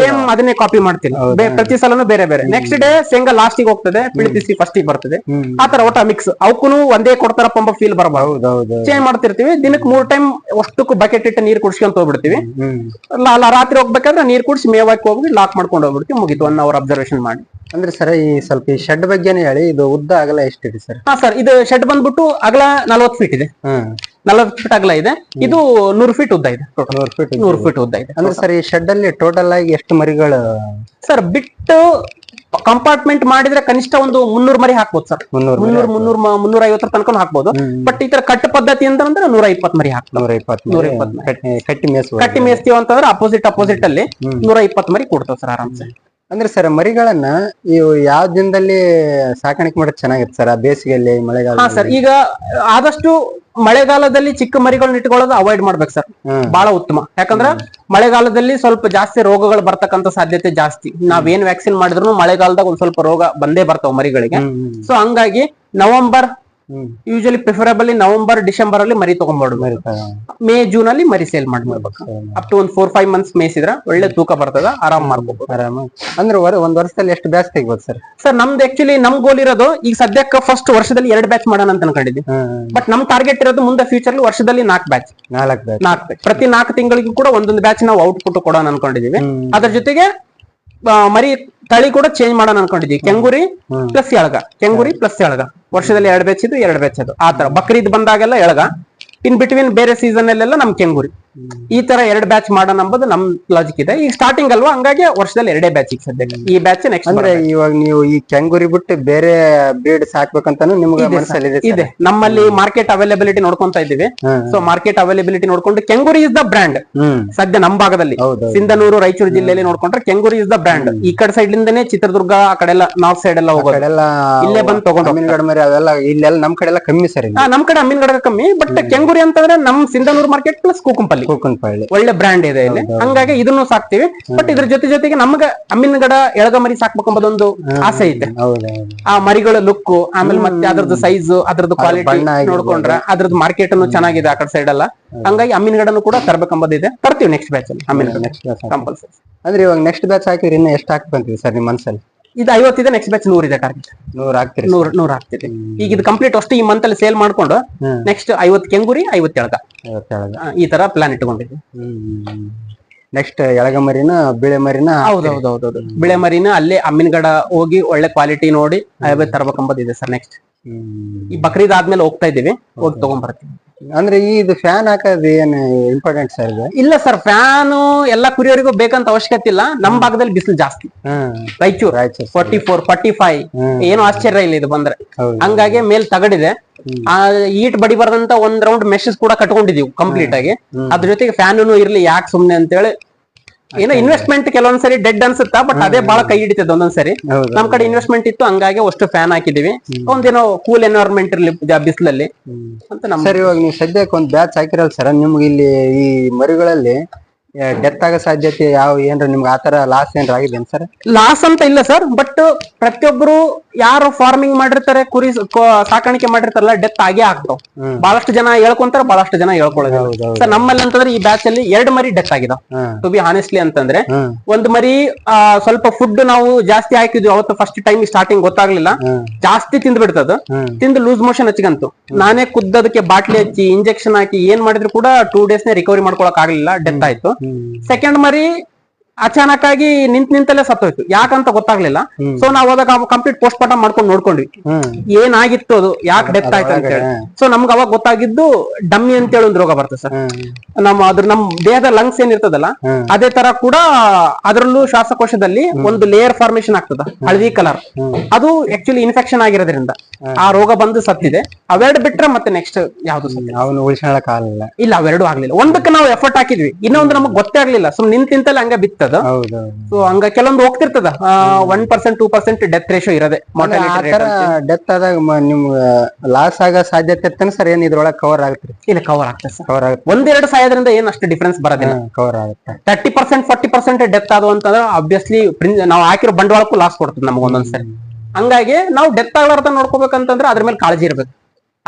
C: ಸೇಮ್ ಅದನ್ನೇ ಕಾಪಿ ಮಾಡ್ತೀನಿ. ಪ್ರತಿ ಸಲನು ಬೇರೆ ಬೇರೆ. ನೆಕ್ಸ್ಟ್ ಡೇ ಶೇಂಗಾ ಲಾಸ್ಟಿಗೆ ಹೋಗ್ತದೆ, ಪಿಳ್ತಿಸಿ ಫಸ್ಟಿಗೆ ಬರ್ತದೆ. ಆತರ ಒಟ್ಟ ಮಿಕ್ಸ್. ಅವಕ್ಕೂ ಒಂದೇ ಕೊಡ್ತಾರಪ್ಪ ಎಂಬ ಫೀಲ್ ಬರಬಾರ್ದು. ಚೇಂಜ್ ಮಾಡ್ತಿರ್ತೀವಿ. ದಿನಕ್ಕೆ 3 ಟೈಮ್ ಅಷ್ಟಕ್ಕೂ ಬಕೆಟ್ ಇಟ್ಟು ನೀರ್ ಕುಡ್ಸ್ಕೊಂತ ಹೋಗ್ಬಿಡ್ತೀವಿ. ರಾತ್ರಿ ಹೋಗ್ಬೇಕಾದ್ರೆ ನೀರ್ ಕುಡಿಸಿ ಮೇವಾಕಿ ಹೋಗಿ ಲಾಕ್ ಮಾಡ್ಕೊಂಡು ಹೋಗ್ಬಿಡ್ತೀವಿ. ಮುಗಿತು 1 ಅವರ್ ಅಬ್ಸರ್ವೇಷನ್ ಮಾಡಿ.
B: ಅಂದ್ರೆ ಸರ್ ಈ ಸ್ವಲ್ಪ ಈ ಶೆಡ್ ಬಗ್ಗೆನೇ ಹೇಳಿ. ಇದು ಉದ್ದ ಅಗಲ ಎಷ್ಟಿದೆ ಸರ್?
C: ಸರ್ ಇದು ಶೆಡ್ ಬಂದ್ಬಿಟ್ಟು ಅಗಲ 40 ಫೀಟ್ ಇದೆ. 40 ಫೀಟ್ ಅಗಲ ಇದೆ. ಇದು 100 ಫೀಟ್ ಉದ್ದ ಇದೆ. 100 ಫೀಟ್ ಉದ್ದ ಇದೆ.
B: ಅಂದ್ರೆ ಸರ್ ಈ ಶೆಡ್ ಅಲ್ಲಿ ಟೋಟಲ್ ಆಗಿ ಎಷ್ಟು ಮರಿಗಳು
C: ಸರ್? ಬಿಟ್ಟು ಕಂಪಾರ್ಟ್ಮೆಂಟ್ ಮಾಡಿದ್ರೆ ಕನಿಷ್ಠ ಒಂದು 300 ಮರಿ ಹಾಕ್ಬೋದು ಸರ್. 350 ತನಕ ಹಾಕ್ಬೋದು. ಬಟ್ ಈ ತರ ಕಟ್ ಪದ್ಧತಿ ಅಂತಂದ್ರೆ 120 ಮರಿ ಹಾಕ್ಬೋದು. 120 ಕಟ್ಟಿ ಮೇಯಿಸ್ತೀವಿ ಅಂತಂದ್ರೆ ಅಪೋಸಿಟ್ ಅಲ್ಲಿ 120 ಮರಿ ಕೊಡ್ತಾವ ಸರ್ ಆರಾಮ್ಸೆ.
B: ಅಂದ್ರೆ ಸರ್ ಮರಿಗಳನ್ನ ಇವು ಯಾವ ದಿನದಲ್ಲಿ ಸಾಕಾಣಿಕೆ ಮಾಡೋದು ಚೆನ್ನಾಗಿರುತ್ತೆ ಸರ್? ಬೇಸಿಗೆಯಲ್ಲಿ, ಮಳೆಗಾಲ?
C: ಸರ್ ಈಗ ಆದಷ್ಟು ಮಳೆಗಾಲದಲ್ಲಿ ಚಿಕ್ಕ ಮರಿಗಳನ್ನ ಇಟ್ಕೊಳ್ಳೋದು ಅವಾಯ್ಡ್ ಮಾಡ್ಬೇಕು ಸರ್. ಬಹಳ ಉತ್ತಮ. ಯಾಕಂದ್ರೆ ಮಳೆಗಾಲದಲ್ಲಿ ಸ್ವಲ್ಪ ಜಾಸ್ತಿ ರೋಗಗಳು ಬರ್ತಕ್ಕಂತ ಸಾಧ್ಯತೆ ಜಾಸ್ತಿ. ನಾವೇನ್ ವ್ಯಾಕ್ಸಿನ್ ಮಾಡಿದ್ರು ಮಳೆಗಾಲದಾಗ ಒಂದ್ ಸ್ವಲ್ಪ ರೋಗ ಬಂದೇ ಬರ್ತಾವ ಮರಿಗಳಿಗೆ. ಸೊ ಹಂಗಾಗಿ November, usually preferably November, December ಅಲ್ಲಿ ಮರಿ ತಗೊಂಡ್ಬಾರ್ದು. ಮೇ, ಜೂನ್ ಅಲ್ಲಿ ಮರಿ ಸೇಲ್ ಮಾಡ್ಬೇಕು. ಅಪ್ ಟು ಒಂದು 4-5 ಮಂತ್ಸ್ ಮೇಯಿಸಿದ್ರ ಒಳ್ಳೆ ತೂಕ ಬರ್ತದ, ಆರಾಮ್ ಮಾಡ್ಬೋದು.
B: ಅಂದ್ರೆ ಒಂದ್ ವರ್ಷದಲ್ಲಿ ಎಷ್ಟು ಬ್ಯಾಚ್ ತೆಗಿಬೋದು ಸರ್?
C: ಸರ್ ನಮ್ದು ಆಕ್ಚುಲಿ ನಮ್ ಗೋಲ್ ಇರೋದು ಈಗ ಸದ್ಯಕ್ಕೆ ಫಸ್ಟ್ ವರ್ಷದಲ್ಲಿ 2 ಬ್ಯಾಚ್ ಮಾಡೋಣ ಅಂತ ಅನ್ಕೊಂಡಿದ್ವಿ. ಬಟ್ ನಮ್ ಟಾರ್ಗೆಟ್ ಇರೋದು ಮುಂದೆ ಫ್ಯೂಚರ್ ವರ್ಷದಲ್ಲಿ 4 ಬ್ಯಾಚ್. ಪ್ರತಿ 4 ತಿಂಗಳಿಗೂ ಕೂಡ ಒಂದೊಂದು ಬ್ಯಾಚ್ ನಾವು ಔಟ್ಪುಟ್ ಕೊಡೋಣ ಅನ್ಕೊಂಡಿದೀವಿ. ಅದ್ರ ಜೊತೆಗೆ ಮರಿ ತಳಿ ಕೂಡ ಚೇಂಜ್ ಮಾಡೋಣ ಅನ್ಕೊಂಡಿದ್ವಿ. ಕೆಂಗುರಿ ಪ್ಲಸ್ ಎಳಗ, ಕೆಂಗುರಿ ಪ್ಲಸ್ ಎಳಗ. ವರ್ಷದಲ್ಲಿ 2 ಬ್ಯಾಚ್ ಇದು, 2 ಬ್ಯಾಚ್ ಅದು. ಆತರ ಬಕ್ರೀದ್ ಬಂದಾಗೆಲ್ಲ ಎಳಗ, ಇನ್ ಬಿಟ್ವೀನ್ ಬೇರೆ ಸೀಸನ್ ಅಲ್ಲೆಲ್ಲ ನಮ್ ಕೆಂಗುರಿ. ಈ ತರ 2 ಬ್ಯಾಚ್ ಮಾಡೋಣ ಅಂಬೋದು ನಮ್ ಲಾಜಿಕ್ ಇದೆ. ಈಗ ಸ್ಟಾರ್ಟಿಂಗ್ ಅಲ್ವಾ, ಹಂಗಾಗಿ ವರ್ಷದಲ್ಲಿ 2 ಬ್ಯಾಚ್ ಈಗ ಸದ್ಯಕ್ಕೆ. ಈ ಬ್ಯಾಚ್ ನೆಕ್ಸ್ಟ್.
B: ಅಂದ್ರೆ ಇವಾಗ ನೀವು ಈ ಕೆಂಗುರಿ ಬಿಟ್ಟು ಬೇರೆ ಬ್ರೀಡ್ ಸಾಕ್ಬೇಕಂತಾನು ನಿಮ್ಗೆ ಮನಸ್ಸಲ್ಲಿ
C: ಇದೆ. ನಮ್ಮಲ್ಲಿ ಮಾರ್ಕೆಟ್ ಅವೈಲಬಿಲಿಟಿ ನೋಡ್ಕೊಂತಾ ಇದ್ದೀವಿ. ಸೊ ಮಾರ್ಕೆಟ್ ಅವೈಲಬಿಲಿಟಿ ನೋಡ್ಕೊಂಡು ಕೆಂಗುರಿ ಇಸ್ ದ ಬ್ರ್ಯಾಂಡ್ ಸದ್ಯ ನಮ್ ಭಾಗದಲ್ಲಿ. ಸಿಂಧನೂರು, ರಾಯಚೂರು ಜಿಲ್ಲೆಯಲ್ಲಿ ನೋಡ್ಕೊಂಡ್ರೆ ಕೆಂಗುರಿ ಇಸ್ ದ ಬ್ರ್ಯಾಂಡ್. ಈ ಕಡೆ ಸೈಡ್ ಲಿಂದನೇ ಚಿತ್ರದುರ್ಗ ಆ ಕಡೆ ಎಲ್ಲ ನಾರ್ತ್ ಸೈಡ್ ಎಲ್ಲ ಹೋಗೋದೆಲ್ಲ ಇಲ್ಲೇ ಬಂದು ತಗೊಂಡು
B: ಮರಿ ಅವೆಲ್ಲ ಇಲ್ಲೆಲ್ಲ ನಮ್ ಕಡೆ ಎಲ್ಲ ಕಮ್ಮಿ ಸರ್.
C: ನಮ್ ಕಡೆ ಅಮ್ಮಿನಗಡ ಕಮ್ಮಿ. ಬಟ್ ಕೆಂಗುರಿ ಅಂತಂದ್ರೆ ನಮ್ ಸಿಂಧನೂರು ಮಾರ್ಕೆಟ್ ಪ್ಲಸ್ ಕೂಕಂಪಲ್ಲಿ ಒಳ್ಳೆ ಬ್ರ್ಯಾಂಡ್ ಇದೆ ಇಲ್ಲಿ. ಹಂಗಾಗಿ ಇದನ್ನು ಸಾಕ್ತಿವಿ. ಬಟ್ ಇದ್ರ ಜೊತೆಗೆ ನಮ್ಗೆ ಅಮ್ಮಿನಗಡ ಎಳಗ ಮರಿ ಸಾಕ್ಬೇಕಂಬದೊಂದು ಆಸೆ ಐತೆ. ಆ ಮರಿಗಳ ಲುಕ್, ಆಮೇಲೆ ಮತ್ತೆ ಅದ್ರದ್ದು ಸೈಜ್, ಅದ್ರದ್ದು ಕ್ವಾಲಿಟಿ ನೋಡ್ಕೊಂಡ್ರ ಅದ್ರದ್ದು ಮಾರ್ಕೆಟ್ ಅನ್ನು ಚೆನ್ನಾಗಿದೆ ಆ ಕಡೆ ಸೈಡ್ ಎಲ್ಲ. ಹಂಗಾಗಿ ಅಮ್ಮಿನಗಡನು ಕೂಡ ತರಬೇಕಂಬದಿದೆ. ತರ್ತೀವಿ ನೆಕ್ಸ್ಟ್ ಬ್ಯಾಚ್ ಅಲ್ಲಿ ಅಮ್ಮಿನಗಡ ಕಂಪಲ್ಸರಿ.
B: ಅಂದ್ರೆ ಇವಾಗ ನೆಕ್ಸ್ಟ್ ಬ್ಯಾಚ್ ಹಾಕಿದ್ರೆ ಇನ್ನು ಎಷ್ಟು ಹಾಕ್ಬಂತೀವಿ ಸರ್ ನಿಮ್ ಮನ್ಸಲ್ಲಿ?
C: ಇದು 50 ಇದೆ. ನೆಕ್ಸ್ಟ್ ಬ್ಯಾಚ್ 100 ಇದೆ ಟಾರ್ಗೆಟ್.
B: 100 ಆಗ್ತೀರಿ?
C: 100 ಆಗ್ತಿದೆ. ಈಗ ಇದು ಕಂಪ್ಲೀಟ್ ಅಷ್ಟು ಈ ಮಂತ್ ಅಲ್ಲಿ ಸೇಲ್ ಮಾಡ್ಕೊಂಡು ನೆಕ್ಸ್ಟ್ 50 ಕೆಂಗುರಿ, 50 ಎಳಗ, ಈ ತರ ಪ್ಲಾನ್ ಇಟ್ಕೊಂಡಿದ್ವಿ.
B: ನೆಕ್ಸ್ಟ್ ಎಳಗ ಮರಿನ, ಬಿಳೆ ಮರಿನ?
C: ಹೌದೌದು. ಬಿಳೆ ಮರಿನ ಅಲ್ಲೇ ಅಮ್ಮಿನಗಡ ಹೋಗಿ ಒಳ್ಳೆ ಕ್ವಾಲಿಟಿ ನೋಡಿ ತರಬೇಕಂಬದಿದೆ ಸರ್. ನೆಕ್ಸ್ಟ್ ಈ ಬಕ್ರೀದ್ ಆದ್ಮೇಲೆ ಹೋಗ್ತಾ ಇದೀವಿ, ಹೋಗಿ ತಗೊಂಡ್ ಬರ್ತೀವಿ.
B: ಅಂದ್ರೆ ಇದು ಫ್ಯಾನ್ ಹಾಕೋದು ಏನು ಇಂಪಾರ್ಟೆಂಟ್ ಸರ್?
C: ಇಲ್ಲ ಸರ್, ಫ್ಯಾನ್ ಎಲ್ಲಾ ಕುರಿಯವರಿಗೂ ಬೇಕಂತ ಅವಶ್ಯಕತೆ ಇಲ್ಲ. ನಮ್ ಭಾಗದಲ್ಲಿ ಬಿಸಿಲು ಜಾಸ್ತಿ. ರಾಯಚೂರು 44, 45 ಏನು ಆಶ್ಚರ್ಯ ಇಲ್ಲ ಇದು ಬಂದ್ರೆ. ಹಂಗಾಗಿ ಮೇಲ್ ತಗಡಿದೆ. ಆ ಈಟ್ ಬಡಿಬಾರ್ದಂತ ಒಂದ್ ರೌಂಡ್ ಮೆಶಸ್ ಕೂಡ ಕಟ್ಕೊಂಡಿದೀವಿ ಕಂಪ್ಲೀಟ್ ಆಗಿ. ಅದ್ರ ಜೊತೆಗೆ ಫ್ಯಾನ್ ಇರ್ಲಿ, ಯಾಕೆ ಸುಮ್ನೆ ಅಂತೇಳಿ. ಏನೋ ಇನ್ವೆಸ್ಟ್ಮೆಂಟ್ ಕೆಲವೊಂದ್ಸರಿ ಡೆಡ್ ಅನ್ಸುತ್ತಾ, ಬಟ್ ಅದೇ ಬಹಳ ಕೈ ಹಿಡಿತದೆ ಒಂದೊಂದ್ಸರಿ. ನಮ್ ಕಡೆ ಇನ್ವೆಸ್ಟ್ಮೆಂಟ್ ಇತ್ತು, ಹಂಗಾಗಿ ಅಷ್ಟು ಫ್ಯಾನ್ ಹಾಕಿದೀವಿ. ಒಂದೇನೋ ಕೂಲ್ ಎನ್ವೈರನ್ಮೆಂಟ್ ಇರ್ಲಿ ಬಿಸಿಲಲ್ಲಿ ಅಂತ.
B: ಸರ್ ಇವಾಗ ನೀವು ಸದ್ಯಕ್ಕೆ ಒಂದ್ ಬ್ಯಾಚ್ ಹಾಕಿರಲ್ಲ ಸರ್, ನಿಮ್ಗೆ ಇಲ್ಲಿ ಈ ಮರಿಗಳಲ್ಲಿ ಡೆತ್ ಆಗೋ ಸಾಧ್ಯತೆ ಏನ್ರ ನಿಮ್ಗೆ ಆತರ ಲಾಸ್ ಏನ್ರ ಆಗಿದೆ ಸರ್?
C: ಲಾಸ್ ಅಂತ ಇಲ್ಲ ಸರ್, ಬಟ್ ಪ್ರತಿಯೊಬ್ರು ಯಾರು ಫಾರ್ಮಿಂಗ್ ಮಾಡಿರ್ತಾರೆ, ಕುರಿ ಸಾಕಾಣಿಕೆ ಮಾಡಿರ್ತಾರಲ್ಲ, ಡೆತ್ ಆಗೇ ಆಗ್ತಾವ್. ಬಹಳಷ್ಟು ಜನ ಹೇಳ್ಕೊಂತಾರ, ಬಹಳಷ್ಟು ಜನ ಹೇಳ್ಕೊಳ್ಳೋದು. ಸರ್ ನಮ್ಮಲ್ಲಿ ಅಂತಂದ್ರೆ ಈ ಬ್ಯಾಚ್ ಅಲ್ಲಿ 2 ಮರಿ ಡೆತ್ ಆಗಿದಾವ್. ಟು ಬಿ ಹಾನೆಸ್ಟ್ಲಿ ಅಂತಂದ್ರೆ, ಒಂದು ಮರಿ ಸ್ವಲ್ಪ ಫುಡ್ ನಾವು ಜಾಸ್ತಿ ಹಾಕಿದ್ವಿ ಅವತ್ತು, ಫಸ್ಟ್ ಟೈಮ್ ಸ್ಟಾರ್ಟಿಂಗ್ ಗೊತ್ತಾಗ್ಲಿಲ್ಲ, ಜಾಸ್ತಿ ತಿಂದು ಬಿಡ್ತದ, ತಿಂದು ಲೂಸ್ ಮೋಷನ್ ಹಚ್ಚಿಗಂತು. ನಾನೇ ಖುದ್ದದಕ್ಕೆ ಬಾಟ್ಲಿ ಹಚ್ಚಿ ಇಂಜೆಕ್ಷನ್ ಹಾಕಿ ಏನ್ ಮಾಡಿದ್ರು ಕೂಡ 2 ಡೇಸ್ ರಿಕವರಿ ಮಾಡ್ಕೊಳಕ್ ಆಗ್ಲಿಲ್ಲ, ಡೆತ್ ಆಯ್ತು. ಸೆಕೆಂಡ್ ಮರಿ ಅಚಾನಕ್ ಆಗಿ ನಿಂತಲ್ಲೇ ಸತ್ತೋಯ್ತು, ಯಾಕಂತ ಗೊತ್ತಾಗ್ಲಿಲ್ಲ. ಸೊ ನಾವ್ ಅವಾಗ ಕಂಪ್ಲೀಟ್ ಪೋಸ್ಟ್ ಮಾರ್ಟಮ್ ಮಾಡ್ಕೊಂಡು ನೋಡ್ಕೊಂಡ್ವಿ ಏನಾಗಿತ್ತು, ಅದು ಯಾಕೆ ಡೆತ್ ಆಯ್ತು ಅಂತ ಹೇಳಿ. ಸೊ ನಮ್ಗೆ ಅವಾಗ ಗೊತ್ತಾಗಿದ್ದು ಡಮ್ಮಿ ಅಂತ ಹೇಳಿ ಒಂದು ರೋಗ ಬರ್ತದೆ ಸರ್. ನಮ್ ದೇಹದ ಲಂಗ್ಸ್ ಏನಿರ್ತದಲ್ಲ, ಅದೇ ತರ ಕೂಡ ಅದರಲ್ಲೂ ಶ್ವಾಸಕೋಶದಲ್ಲಿ ಒಂದು ಲೇಯರ್ ಫಾರ್ಮೇಶನ್ ಆಗ್ತದ, ಹಳದಿ ಕಲರ್. ಅದು ಆಕ್ಚುಲಿ ಇನ್ಫೆಕ್ಷನ್ ಆಗಿರೋದ್ರಿಂದ ಆ ರೋಗ ಬಂದು ಸತ್ತಿದೆ. ಅವೆರಡು ಬಿಟ್ರೆ ಮತ್ತೆ ನೆಕ್ಸ್ಟ್ ಯಾವ್ದು
B: ಅವನು ಉಳಿಸ್ಕೊಳ್ಳಕ್ ಆಗಲಿಲ್ಲ.
C: ಇಲ್ಲ, ಅವೆರಡು ಆಗ್ಲಿಲ್ಲ. ಒಂದಕ್ಕೆ ನಾವು ಎಫರ್ಟ್ ಹಾಕಿದ್ವಿ, ಇನ್ನೊಂದು ನಮಗ್ ಗೊತ್ತೇ ಆಗ್ಲಿಲ್ಲ. ಸುಮ್ ನಿಂತಲ್ಲೇ ಹಂಗ ಬಿತ್ತದ. ಸೊ ಹಂಗ ಕೆಲವೊಂದು ಹೋಗ್ತಿರ್ತದ, 1% 2% ಡೆತ್ ರೇಷಿಯೋ ಇರೋದೆ.
B: ಡೆತ್ ಆದಾಗ ನಿಮ್ಗೆ ಲಾಸ್ ಆಗೋ ಸಾಧ್ಯತೆ ಇರ್ತಾನೆ ಸರ್? ಏನ್ ಇದ್ರೊಳಗೆ ಕವರ್ ಆಗುತ್ತೆ?
C: ಇಲ್ಲ, ಕವರ್ ಆಗ್ತದೆ ಸರ್.
B: ಕವರ್ ಆಗುತ್ತೆ.
C: 1-2 ಸಾಯೋದ್ರಿಂದ ಏನ್ ಅಷ್ಟು ಡಿಫ್ರೆನ್ಸ್ ಬರೋದಿಲ್ಲ,
B: ಕವರ್ ಆಗುತ್ತೆ.
C: 30% 40% ಡೆತ್ ಆದವು ಅಂತಂದ್ರೆ ಆಬ್ವಿಯಸ್ಲಿ ನಾವು ಹಾಕಿರೋ ಬಂಡವಾಳಕ್ಕೂ ಲಾಸ್ ಕೊಡ್ತದೆ ನಮಗ್ ಒಂದೊಂದ್ಸರಿ. ಹಂಗಾಗಿ ನಾವು ಡೆತ್ ಆಗ್ಲಾರ್ದ ನೋಡ್ಕೋಬೇಕಂತಂದ್ರೆ ಅದ್ರ ಮೇಲೆ ಕಾಳಜಿ ಇರ್ಬೇಕು,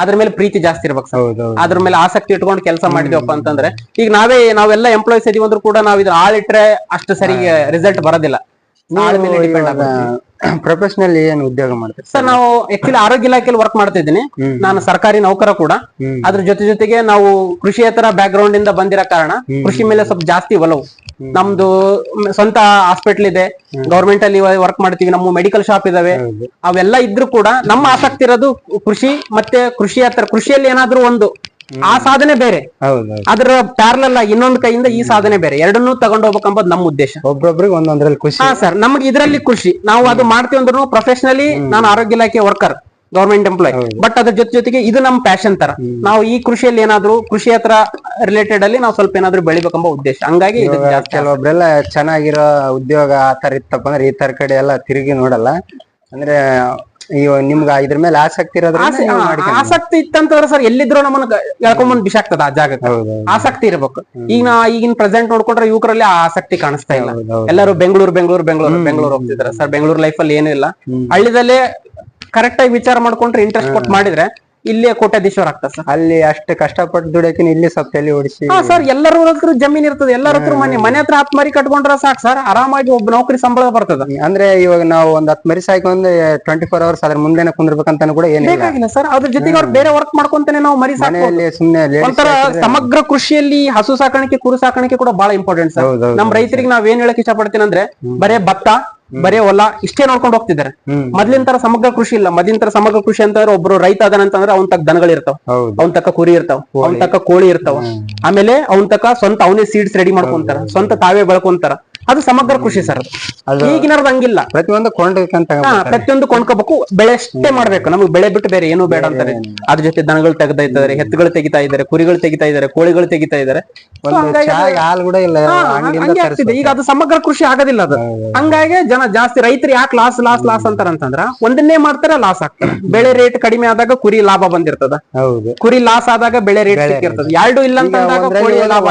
C: ಅದ್ರ ಮೇಲೆ ಪ್ರೀತಿ ಜಾಸ್ತಿ ಇರ್ಬೇಕು ಸರ್. ಅದ್ರ ಮೇಲೆ ಆಸಕ್ತಿ ಇಟ್ಕೊಂಡು ಕೆಲಸ ಮಾಡಿದ್ವಪ್ಪ ಅಂತಂದ್ರೆ, ಈಗ ನಾವೆಲ್ಲ ಎಂಪ್ಲಾಯ್ಸ್ ಇದೀವಿ ಅಂದ್ರೂ ಕೂಡ ನಾವ್ ಇದನ್ನ ಆಳಿಟ್ರೆ ಅಷ್ಟು ಸರಿ ರಿಸಲ್ಟ್ ಬರೋದಿಲ್ಲ.
B: ಪ್ರೊಫೆಷನಲ್ ಏನ್ ಉದ್ಯೋಗ ಮಾಡ್ತೀರಿ
C: ಸರ್? ನಾವು ಆಕ್ಚುಲಿ ಆರೋಗ್ಯ ಇಲಾಖೆಯಲ್ಲಿ ವರ್ಕ್ ಮಾಡ್ತಾ ಇದ್ದೀನಿ. ನಾನು ಸರ್ಕಾರಿ ನೌಕರ ಕೂಡ. ಅದ್ರ ಜೊತೆಗೆ ನಾವು ಕೃಷಿಯೇತರ ಬ್ಯಾಕ್ ಗ್ರೌಂಡ್ ಇಂದ ಬಂದಿರೋ ಕಾರಣ ಕೃಷಿ ಮೇಲೆ ಸ್ವಲ್ಪ ಜಾಸ್ತಿ ಒಲವು. ನಮ್ದು ಸ್ವಂತ ಹಾಸ್ಪಿಟಲ್ ಇದೆ, ಗವರ್ಮೆಂಟ್ ಅಲ್ಲಿ ವರ್ಕ್ ಮಾಡ್ತೀವಿ, ನಮ್ಮ ಮೆಡಿಕಲ್ ಶಾಪ್ ಇದಾವೆ. ಅವೆಲ್ಲ ಇದ್ರು ಕೂಡ ನಮ್ಮ ಆಸಕ್ತಿ ಇರೋದು ಕೃಷಿ ಮತ್ತೆ ಕೃಷಿಯಲ್ಲಿ ಏನಾದ್ರೂ ಒಂದು ಆ ಸಾಧನೆ ಬೇರೆ, ಅದ್ರ ಪ್ಯಾರಲಲ್ ಇನ್ನೊಂದು ಕೈಯಿಂದ ಈ ಸಾಧನೆ ಬೇರೆ, ಎರಡನ್ನೂ ತಗೊಂಡು ಹೋಗ್ಬೇಕಂಬುದು ನಮ್ಮ ಉದ್ದೇಶ.
B: ಒಬ್ಬೊಬ್ರಿಗೆ ಒಂದೊಂದ್ರಲ್ಲಿ ಖುಷಿ.
C: ಹಾ ಸರ್, ನಮ್ಗೆ ಇದರಲ್ಲಿ ಖುಷಿ. ನಾವು ಅದು ಮಾಡ್ತೀವಿ ಅಂದ್ರೂ ಪ್ರೊಫೆಷನಲಿ ನಾನು ಆರೋಗ್ಯ ಇಲಾಖೆ ವರ್ಕರ್, ಗವರ್ಮೆಂಟ್ ಎಂಪ್ಲಾಯ್. ಬಟ್ ಅದ್ರ ಜೊತೆಗೆ ಇದು ನಮ್ಮ ಪ್ಯಾಷನ್ ತರ. ನಾವು ಈ ಕೃಷಿಯಲ್ಲಿ ಏನಾದ್ರು ಕೃಷಿ ಹತ್ರ ರಿಲೇಟೆಡ್ ಅಲ್ಲಿ ನಾವು ಸ್ವಲ್ಪ ಏನಾದ್ರು ಬೆಳಿಬೇಕಂಬ ಉದ್ದೇಶ. ಹಂಗಾಗಿ
B: ಕೆಲವೊಬ್ರೆಲ್ಲ ಚೆನ್ನಾಗಿರೋ ಉದ್ಯೋಗ ಆತರ ಇತ್ತಪ್ಪ ಅಂದ್ರೆ ಈ ತರ ಕಡೆ ಎಲ್ಲ ತಿರುಗಿ ನೋಡಲ್ಲ. ಅಂದ್ರೆ ನಿಮ್ಗ ಇದ್ರ ಮೇಲೆ ಆಸಕ್ತಿ ಇರೋದ್ರ
C: ಆಸಕ್ತಿ ಇತ್ತಂತಂದ್ರೆ ಸರ್ ಎಲ್ಲಿದ್ರು ನಮ್ಮನ್ನ ಎಳ್ಕೊಂಬಂದ್ ಬಿಸಾಕ್ತದ ಆ ಜಾಗಕ್ಕೆ. ಆಸಕ್ತಿ ಇರ್ಬೇಕು. ಈಗಿನ ಪ್ರೆಸೆಂಟ್ ನೋಡ್ಕೊಂಡ್ರೆ ಯುವಕರಲ್ಲಿ ಆ ಆಸಕ್ತಿ ಕಾಣಿಸ್ತಾ ಇಲ್ಲ. ಎಲ್ಲರೂ ಬೆಂಗಳೂರು ಹೋಗ್ತಿದಾರೆ ಸರ್. ಬೆಂಗಳೂರು ಲೈಫ್ ಅಲ್ಲಿ ಏನೂ ಇಲ್ಲ. ಹಳ್ಳಿದಲ್ಲೇ ಕರೆಕ್ಟ್ ಆಗಿ ವಿಚಾರ ಮಾಡ್ಕೊಂಡ್ರೆ, ಇಂಟ್ರೆಸ್ಟ್ ಕೊಟ್ಟು ಮಾಡಿದ್ರೆ ಇಲ್ಲೇ ಕೋಟ್ಯಾಧೀಶ್ವರ ಆಗ್ತದೆ ಸರ್. ಅಲ್ಲಿ
B: ಅಷ್ಟು ಕಷ್ಟಪಟ್ಟು ದುಡಿಯಕ್ಕೆ ಇಲ್ಲಿ ಸ್ವಲ್ಪ ತಲೆ ಓಡಿಸಿ.
C: ಸರ್ ಎಲ್ಲರ ಹತ್ರ ಜಮೀನ್ ಇರ್ತದೆ, ಎಲ್ಲರ ಹತ್ರ ಮನೆ ಹತ್ರ 10 ಮರಿ ಕಟ್ಕೊಂಡ್ರೆ ಸಾಕು ಸರ್, ಆರಾಮಾಗಿ ಒಬ್ಬ ನೌಕರಿ ಸಂಬಳ ಬರ್ತದ.
B: ಅಂದ್ರೆ ಇವಾಗ ನಾವು ಒಂದ್ 10 ಮರಿ ಸಾಕೊಂಡ್ 24 hours ಅದ್ರ ಮುಂದೆನೆ ಕುಂದಿರ್ಬೇಕಂತ ಕೂಡ ಏನಿಲ್ಲ
C: ಸರ್. ಅದ್ರ ಜೊತೆಗೆ ಅವ್ರು ಬೇರೆ ವರ್ಕ್ ಮಾಡ್ಕೊಂತಾನೆ ನಾವು ಮರಿ
B: ಸುಮ್ಮನೆ
C: ಒಂಥರ ಸಮಗ್ರ ಕೃಷಿಯಲ್ಲಿ ಹಸು ಸಾಕಾಣಿಕೆ, ಕುರಿ ಸಾಕಾಣಿಕೆ ಕೂಡ ಬಹಳ ಇಂಪಾರ್ಟೆಂಟ್ ಸರ್. ನಮ್ ರೈತರಿಗೆ ನಾವ್ ಏನ್ ಹೇಳಕ್ ಇಷ್ಟಪಡ್ತೀನಿ ಅಂದ್ರೆ, ಬರೇ ಭತ್ತ, ಬರೇ ಹೊಲ ಇಷ್ಟೇ ನೋಡ್ಕೊಂಡು ಹೋಗ್ತಿದ್ದಾರೆ. ಮೊದ್ಲಿನ ತರ ಸಮಗ್ರ ಕೃಷಿ ಇಲ್ಲ. ಮೊದ್ಲಿನ ತರ ಸಮಗ್ರ ಕೃಷಿ ಅಂತಂದ್ರೆ ಒಬ್ರು ರೈತ ಅದನಂತಂದ್ರೆ ಅವನ್ ತಕ್ಕ ದನಗಳು ಇರ್ತಾವ, ಅವನ್ ತಕ್ಕ ಕುರಿ ಇರ್ತಾವ, ಅವನ್ ತಕ್ಕ ಕೋಳಿ ಇರ್ತಾವ. ಆಮೇಲೆ ಅವನ್ ತಕ್ಕ ಸ್ವಂತ ಅವನೇ ಸೀಡ್ಸ್ ರೆಡಿ ಮಾಡ್ಕೊಂತಾರ, ಸ್ವಂತ ತಾವೇ ಬೆಳ್ಕೊಂತಾರ. ಅದು ಸಮಗ್ರ ಕೃಷಿ ಸರ್. ಈಗಿನವ್ರದ್ದು ಹಂಗಿಲ್ಲ. ಪ್ರತಿಯೊಂದು ಕೊಂಡ್ಕೋಬೇಕು, ಬೆಳೆ ಅಷ್ಟೇ ಮಾಡ್ಬೇಕು. ನಮ್ಗೆ ಬೆಳೆ ಬಿಟ್ಟು ಬೇರೆ ಏನು ಬೇಡ ಅಂತಾರೆ. ಅದ್ರ ಜೊತೆ ದನಗಳು ತೆಗ್ತಾ ಇದ್ದಾರೆ, ಎತ್ತುಗಳು ತೆಗಿತಾ ಇದ್ದಾರೆ, ಕುರಿಗಳು ತೆಗಿತಾ ಇದ್ದಾರೆ, ಕೋಳಿಗಳು ತೆಗಿತಾ ಇದ್ದಾರೆ. ಈಗ ಅದು ಸಮಗ್ರ ಕೃಷಿ ಆಗೋದಿಲ್ಲ ಅದು. ಹಂಗಾಗಿ ಜನ ಜಾಸ್ತಿ ರೈತರು ಯಾಕೆ ಲಾಸ್ ಅಂತಾರಂತಂದ್ರ, ಒಂದನ್ನೇ ಮಾಡ್ತಾರೆ, ಲಾಸ್ ಆಗ್ತಾರೆ. ಬೆಳೆ ರೇಟ್ ಕಡಿಮೆ ಆದಾಗ ಕುರಿ ಲಾಭ ಬಂದಿರ್ತದ, ಕುರಿ ಲಾಸ್ ಆದಾಗ ಬೆಳೆ ರೇಟ್ ಸಿಕ್ಕಿರ್ತದೆ. ಎರಡು ಇಲ್ಲ ಅಂತಂದಾಗ ಕೋಳಿ ಲಾಭ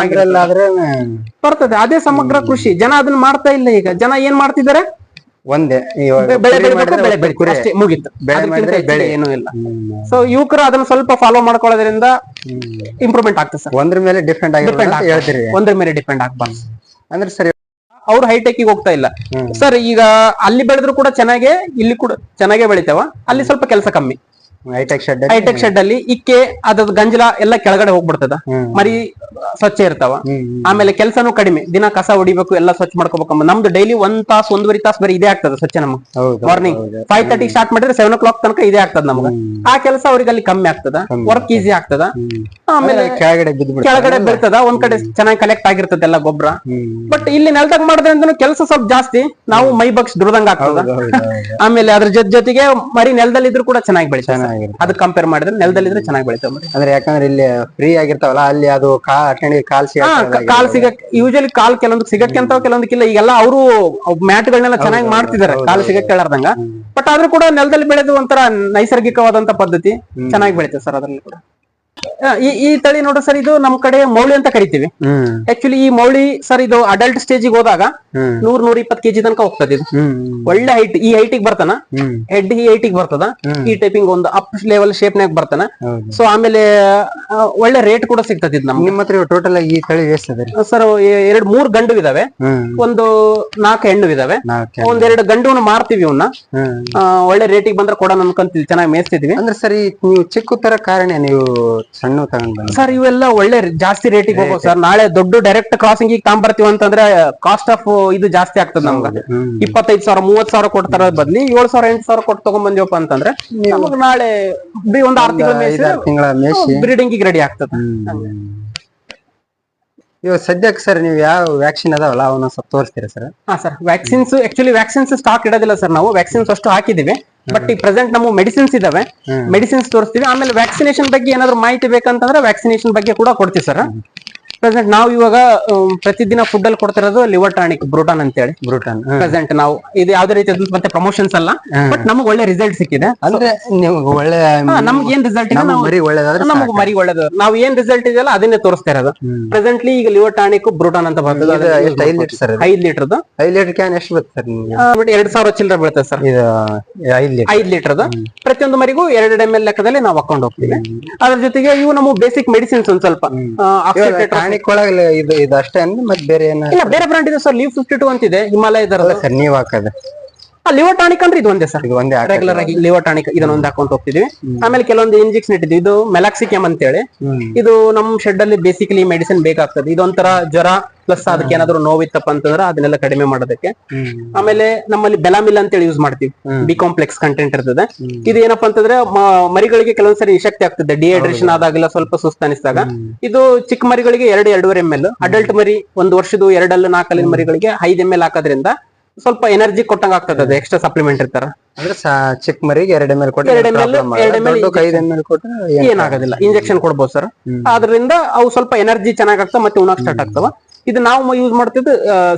C: ಬರ್ತದೆ. ಅದೇ ಸಮಗ್ರ ಕೃಷಿ. ಜನ ಅದನ್ನ ಮಾಡ್ತಾ ಇಲ್ಲ. ಈಗ ಜನ ಏನ್ ಮಾಡ್ತಿದ್ದಾರೆ,
B: ಒಂದೇ
C: ಬೆಳೆ ಬೆಳಿತಾರೆ ಅಷ್ಟೇ, ಮುಗೀತು. ಬೆಳೆ ಏನೂ ಇಲ್ಲ. ಸೊ ಯುವಕರು ಅದನ್ನ ಸ್ವಲ್ಪ ಫಾಲೋ ಮಾಡ್ಕೊಳ್ಳೋದ್ರಿಂದ ಇಂಪ್ರೂವ್ಮೆಂಟ್ ಆಗ್ತದೆ ಸರ್.
B: ಒಂದ್ರ ಮೇಲೆ ಡಿಪೆಂಡ್ ಆಗಿರ್ತೀರಿ,
C: ಒಂದ್ರ ಮೇಲೆ ಡಿಪೆಂಡ್ ಆಗ್ಬಾರ್ದು
B: ಅಂದ್ರೆ ಸರಿ.
C: ಅವ್ರು ಹೈಟೆಕ್ ಹೋಗ್ತಾ ಇಲ್ಲ ಸರ್. ಈಗ ಅಲ್ಲಿ ಬೆಳೆದ್ರು ಕೂಡ ಚೆನ್ನಾಗೆ, ಇಲ್ಲಿ ಕೂಡ ಚೆನ್ನಾಗೆ ಬೆಳಿತಾವ. ಅಲ್ಲಿ ಸ್ವಲ್ಪ ಕೆಲಸ ಕಮ್ಮಿ.
B: ಹೈಟೆಕ್
C: ಶೆಡ್ ಅಲ್ಲಿ ಇಕ್ಕೆ ಅದ್ರ ಗಂಜಲ ಎಲ್ಲ ಕೆಳಗಡೆ ಹೋಗ್ಬಿಡ್ತದ, ಮರಿ ಸ್ವಚ್ಛ ಇರ್ತಾವ. ಆಮೇಲೆ ಕೆಲಸನೂ ಕಡಿಮೆ, ದಿನ ಕಸ ಹೊಡಿಬೇಕು, ಎಲ್ಲ ಸ್ವಚ್ಛ ಮಾಡ್ಕೋಬೇಕು. ನಮ್ದು ಡೈಲಿ 1 ತಾಸು 1.5 ತಾಸು ಬರೀ ಇದೇ ಆಗ್ತದೆ ಸ್ವಚ್ಛ. ನಮ್ಗೆ ಮಾರ್ನಿಂಗ್ 5:30 ಸ್ಟಾರ್ಟ್ ಮಾಡಿದ್ರೆ 7 o'clock ತನಕ ಇದೇ ಆಗ್ತದ ನಮ್ಗೆ. ಆ ಕೆಲಸ ಅವ್ರಿಗೆ ಅಲ್ಲಿ ಕಮ್ಮಿ ಆಗ್ತದ, ವರ್ಕ್ ಈಸಿ ಆಗ್ತದ. ಆಮೇಲೆ ಕೆಳಗಡೆ ಬೀಳ್ತದ, ಒಂದ್ ಕಡೆ ಚೆನ್ನಾಗಿ ಕಲೆಕ್ಟ್ ಆಗಿರ್ತದೆ ಎಲ್ಲ ಗೊಬ್ಬರ. ಬಟ್ ಇಲ್ಲಿ ನೆಲದಾಗ ಮಾಡಿದ್ರೆ ಅಂತ ಕೆಲಸ ಸ್ವಲ್ಪ ಜಾಸ್ತಿ, ನಾವು ಮೈ ಬಗ್ಸ್ ದುಡ್ದಂಗ ಆಗ್ತದ. ಆಮೇಲೆ ಅದ್ರ ಜೊತೆಗೆ ಮರಿ ನೆಲದಲ್ಲಿ ಇದ್ರು ಕೂಡ ಚೆನ್ನಾಗಿ ಬೆಳಿತಾವೆ. ಅದ್ ಕಂಪೇರ್ ಮಾಡಿದ್ರೆ ನೆಲದಲ್ಲಿ ಇದ್ರೆ ಚೆನ್ನಾಗಿ ಬೆಳಿತಾವ ಮರಿ.
B: ಅಂದ್ರೆ ಯಾಕಂದ್ರೆ ಇಲ್ಲಿ ಫ್ರೀ ಆಗಿರ್ತಾವಲ್ಲ, ಅಲ್ಲಿ ಅದು
C: ಕಾಲ್ ಸಿಗಕ್ ಯೂಶಲಿ ಕಾಲ್ ಕೆಲವೊಂದು ಸಿಗಕ್ಕೆ ಅಂತ ಕೆಲವೊಂದಕ್ಕಿಲ್ಲ. ಈಗೆಲ್ಲ ಅವರು ಮ್ಯಾಟ್ ಗಳನ್ನೆಲ್ಲ ಚೆನ್ನಾಗಿ ಮಾಡ್ತಿದ್ದಾರೆ ಕಾಲ್ ಸಿಗಕ್ಕೆ ಕೇಳಾರ್ದಂಗ. ಬಟ್ ಆದ್ರೂ ಕೂಡ ನೆಲದಲ್ಲಿ ಬೆಳೆದು ಒಂಥರ ನೈಸರ್ಗಿಕವಾದಂತ ಪದ್ಧತಿ, ಚೆನ್ನಾಗಿ ಬೆಳಿತೇವೆ ಸರ್ ಅದ್ರಲ್ಲಿ ಕೂಡ. ಈ ತಳಿ ನೋಡ್ರಿ ಸರ್, ಇದು ನಮ್ ಕಡೆ ಮೌಳಿ ಅಂತ ಕರಿತೀವಿ. ಆಕ್ಚುಲಿ ಈ ಮೌಳಿ ಸರ್ ಇದು ಅಡಲ್ಟ್ ಸ್ಟೇಜಿಗೆ ಹೋದಾಗ 100-120 ಕೆಜಿ ತನಕ ಹೋಗ್ತದೆ. ಇದು ಒಳ್ಳೆ ಹೈಟ್, ಈ ಹೈಟಿಗೆ ಬರ್ತಾನ, ಹೆಡ್ ಈ ಹೈಟಿಗೆ ಬರ್ತದ, ಈ ಟೈಪಿಂಗ್ ಒಂದು ಅಪ್ ಲೆವೆಲ್ ಶೇಪ್ ನಾಗ ಬರ್ತಾನ. ಸೊ ಆಮೇಲೆ ಒಳ್ಳೆ ರೇಟ್ ಕೂಡ ಸಿಗ್ತದೆ ಇದು ನಮ್ಗೆ.
B: ನಿಮ್ಮ ಹತ್ರ ಟೋಟಲ್ ಈ ತಳಿ ಎಷ್ಟಿದೆ
C: ಸರ್? 2-3 ಗಂಡು ಇದಾವೆ, ಒಂದು 4 ಹೆಣ್ಣು ಇದಾವೆ. ಒಂದೆರಡು ಗಂಡು ಮಾರ್ತೀವಿ ಇವನ್ನ, ಒಳ್ಳೆ ರೇಟಿಗೆ ಬಂದ್ರೆ ಕೊಡೋಣ ಅನ್ಕೊಂತೀವಿ, ಚೆನ್ನಾಗಿ ಮೇಯಿಸ್ತಿದ್ವಿ.
B: ಅಂದ್ರೆ ಸರಿ, ನೀವು ಚಿಕ್ಕ ತರ ಕಾರಣ ನೀವು ಸಣ್ಣ ತಗೊಂಡ್
C: ಸರ್ ಇವೆಲ್ಲ ಒಳ್ಳೆ ಜಾಸ್ತಿ ರೇಟಿಗೆ ಹೋಗೋ ಸರ್. ನಾಳೆ ದೊಡ್ಡ ಡೈರೆಕ್ಟ್ ಕ್ರಾಸಿಂಗ್ ತಗೊಂಬರ್ತೀವಿ ಅಂತಂದ್ರೆ ಕಾಸ್ಟ್ ಆಫ್ ಇದು ಜಾಸ್ತಿ ಆಗ್ತದೆ ನಮ್ಗೆ. 25,000-30,000 ಕೊಡ್ತಾರ ಬದ್ಲಿ 7,000-8,000 ಕೊಟ್ಟು ತಗೊಂಡ್ಬಂದಿವಪ್ಪ ಅಂತಂದ್ರೆ ನಮಗೆ ನಾಳೆ ಒಂದು 6 ತಿಂಗಳ ಮೇಯಿಸಿ ಬ್ರೀಡಿಂಗ್ ರೆಡಿ ಆಗ್ತದೆ.
B: ಇವಾಗ ಸದ್ಯಕ್ಕೆ ಸರ್ ನೀವು ಯಾವ ವ್ಯಾಕ್ಸಿನ್ ಅದಾವಲ್ಲ ಅವನ್ನ ಸ್ವಲ್ಪ ತೋರಿಸ್ತೀರಾ ಸರ್?
C: ಹಾ sir, vaccines actually vaccines stock ಇಡೋದಿಲ್ಲ ಸರ್. ನಾವು ವ್ಯಾಕ್ಸಿನ್ಸ್ ಅಷ್ಟು ಹಾಕಿದೀವಿ, ಬಟ್ ಈ ಪ್ರೆಸೆಂಟ್ ನಮ್ಮ ಮೆಡಿಸಿನ್ಸ್ ಇದಾವೆ, ಮೆಡಿಸಿನ್ಸ್ ತೋರಿಸ್ತೀವಿ. ಆಮೇಲೆ ವ್ಯಾಕ್ಸಿನೇಷನ್ ಬಗ್ಗೆ ಏನಾದ್ರು ಮಾಹಿತಿ ಬೇಕಂತಂದ್ರೆ ವ್ಯಾಕ್ಸಿನೇಷನ್ ಬಗ್ಗೆ ಕೂಡ ಕೊಡ್ತೀವಿ ಸರ್. ಪ್ರೆಸೆಂಟ್ ನಾವು ಇವಾಗ ಪ್ರತಿದಿನ ಫುಡ್ ಅಲ್ಲಿ ಕೊಡ್ತಿರೋದು ಲಿವರ್ ಟಾನಿಕ್ ಬ್ರೂಟಾನ್ ಅಂತ ಹೇಳಿ. ಬ್ರೂಟಾನ್ ಪ್ರೆಸೆಂಟ್ ನಾವು ಇದು ಯಾವ್ದೇ ರೀತಿ ಮತ್ತೆ ಪ್ರಮೋಷನ್ಸ್ ಅಲ್ಲ, ಬಟ್ ನಮಗೆ ಒಳ್ಳೆ ರಿಸಲ್ಟ್ ಸಿಕ್ಕಿದೆ. ಅಂದ್ರೆ
B: ನಿಮ್ಗೆ ಒಳ್ಳೆ
C: ನಮ್ಗೆ ಏನ್ ರಿಸಲ್ಟ್ ಇದೆ,
B: ಮರಿ ಒಳ್ಳೇದಾದ್ರೆ
C: ನಮ್ಗೆ ಮರಿ ಒಳ್ಳೇದು, ನಾವು ಏನ್ ರಿಸಲ್ಟ್ ಇದೆಯಲ್ಲ ಅದನ್ನೇ ತೋರಿಸ್ತಾ ಇರೋದು. ಪ್ರೆಸೆಂಟ್ಲಿ ಈಗ ಲಿವರ್ ಟಾನಿಕ್ ಬ್ರೂಟಾನ್ ಅಂತ ಬರ್ತದೆ.
B: 5 ಲೀಟರ್ ಸರ್?
C: 5 ಲೀಟರ್ದು
B: 5 ಲೀಟರ್ ಕ್ಯಾನ್ ಎಷ್ಟು ಬರುತ್ತೆ ಸರ್?
C: 2,000 ಚಿಲ್ಲರೆ ಬೀಳ್ತದೆ ಸರ್.
B: ಇದು
C: 5 ಲೀಟರ್ದು ಪ್ರತಿಯೊಂದು ಮರಿಗೂ 2 ml ಲೆಕ್ಕದಲ್ಲಿ ನಾವು ಹಾಕೊಂಡು ಹೋಗ್ತೀವಿ. ಅದ್ರ ಜೊತೆಗೆ ಇವು ನಮ್ಮ ಬೇಸಿಕ್ ಮೆಡಿಸಿನ್ಸ್ ಒಂದ್ ಸ್ವಲ್ಪ
B: ಟಾನಿಕ್ ಒಳಗೆ ಇದು ಅಷ್ಟೇ ಅಂದ್ರೆ ಮತ್ತೆ ಬೇರೆ
C: ಇಲ್ಲ, ಬೇರೆ ಬ್ರಾಂಡ್ ಇದೆ ಸರ್. ಲೀವ್ 52 ಅಂತಿದೆ, ಹಿಮಾಲಯದ
B: ಸರ್. ನೀವ್ ಹಾಕದ
C: ಲಿವರ್ ಟಾನಿಕ್ ಅಂದ್ರೆ ಇದು ಒಂದೇ ಸರ್.
B: ಇದು ಒಂದೇ
C: ರೆಗ್ಯುಲರ್ ಆಗಿ ಲಿವರ್ ಟಾನಿಕ್ ಇದನ್ನ ಒಂದು ಹಾಕೊಂತ ಹೋಗ್ತಿದ್ವಿ. ಆಮೇಲೆ ಕೆಲವೊಂದು ಇಂಜೆಕ್ಷನ್ ಇಟ್ಟಿದ್ವಿ. ಇದು ಮೆಲಾಕ್ಸಿಕಮ್ ಅಂತ ಹೇಳಿ, ಇದು ನಮ್ ಶೆಡ್ ಅಲ್ಲಿ ಬೇಸಿಕಲಿ ಮೆಡಿಸಿನ್ ಬೇಕಾಗ್ತದೆ. ಇದೊಂಥರ ಜ್ವರ ಪ್ಲಸ್ ಅದಕ್ಕೆ ಏನಾದ್ರು ನೋವಿತ್ತಪ್ಪ ಅಂತಂದ್ರೆ ಅದನ್ನೆಲ್ಲ ಕಡಿಮೆ ಮಾಡೋದಕ್ಕೆ. ಆಮೇಲೆ ನಮ್ಮಲ್ಲಿ ಬೆಲಾಮಿಲ್ ಅಂತ ಹೇಳಿ ಯೂಸ್ ಮಾಡ್ತೀವಿ, ಬಿ ಕಾಂಪ್ಲೆಕ್ಸ್ ಕಂಟೆಂಟ್ ಇರ್ತದೆ. ಇದು ಏನಪ್ಪಾ ಅಂತಂದ್ರೆ ಮರಿಗಳಿಗೆ ಕೆಲವೊಂದ್ಸರಿ ನಿಶಕ್ತಿ ಆಗ್ತದೆ, ಡಿಹೈಡ್ರೇಷನ್ ಆದಾಗೆಲ್ಲ ಸ್ವಲ್ಪ ಸುಸ್ತ ಅನಿಸಿದಾಗ. ಇದು ಚಿಕ್ಕ ಮರಿಗಳಿಗೆ 2-2.5 ml, ಅಡಲ್ಟ್ ಮರಿ 1 ವರ್ಷದ 2-4 ಮರಿಗಳಿಗೆ 5 ml ಹಾಕೋದ್ರಿಂದ ಸ್ವಲ್ಪ ಎನರ್ಜಿ ಕೊಟ್ಟಂಗ ಆಗ್ತದೆ. ಅದು ಎಕ್ಸ್ಟ್ರಾ ಸಪ್ಲಿಮೆಂಟ್ ಇರ್ತಾರ.
B: ಅಂದ್ರೆ ಚಿಕ್ಕ ಮರಿಗೆ 2 ml ಕೊಟ್ಟು
C: 2 ml 5
B: ml ಕೊಟ್ಟರೆ
C: ಏನಾಗೋದಿಲ್ಲ, ಇಂಜೆಕ್ಷನ್ ಕೊಡ್ಬೋದು ಸರ್. ಆದ್ರಿಂದ ಅವು ಸ್ವಲ್ಪ ಎನರ್ಜಿ ಚೆನ್ನಾಗ್ ಆಗ್ತಾವ, ಮತ್ತೆ ಉಣಕ್ ಸ್ಟಾರ್ಟ್ ಆಗ್ತಾವ. ಇದು ನಾವು ಯೂಸ್ ಮಾಡ್ತಿದ್ದು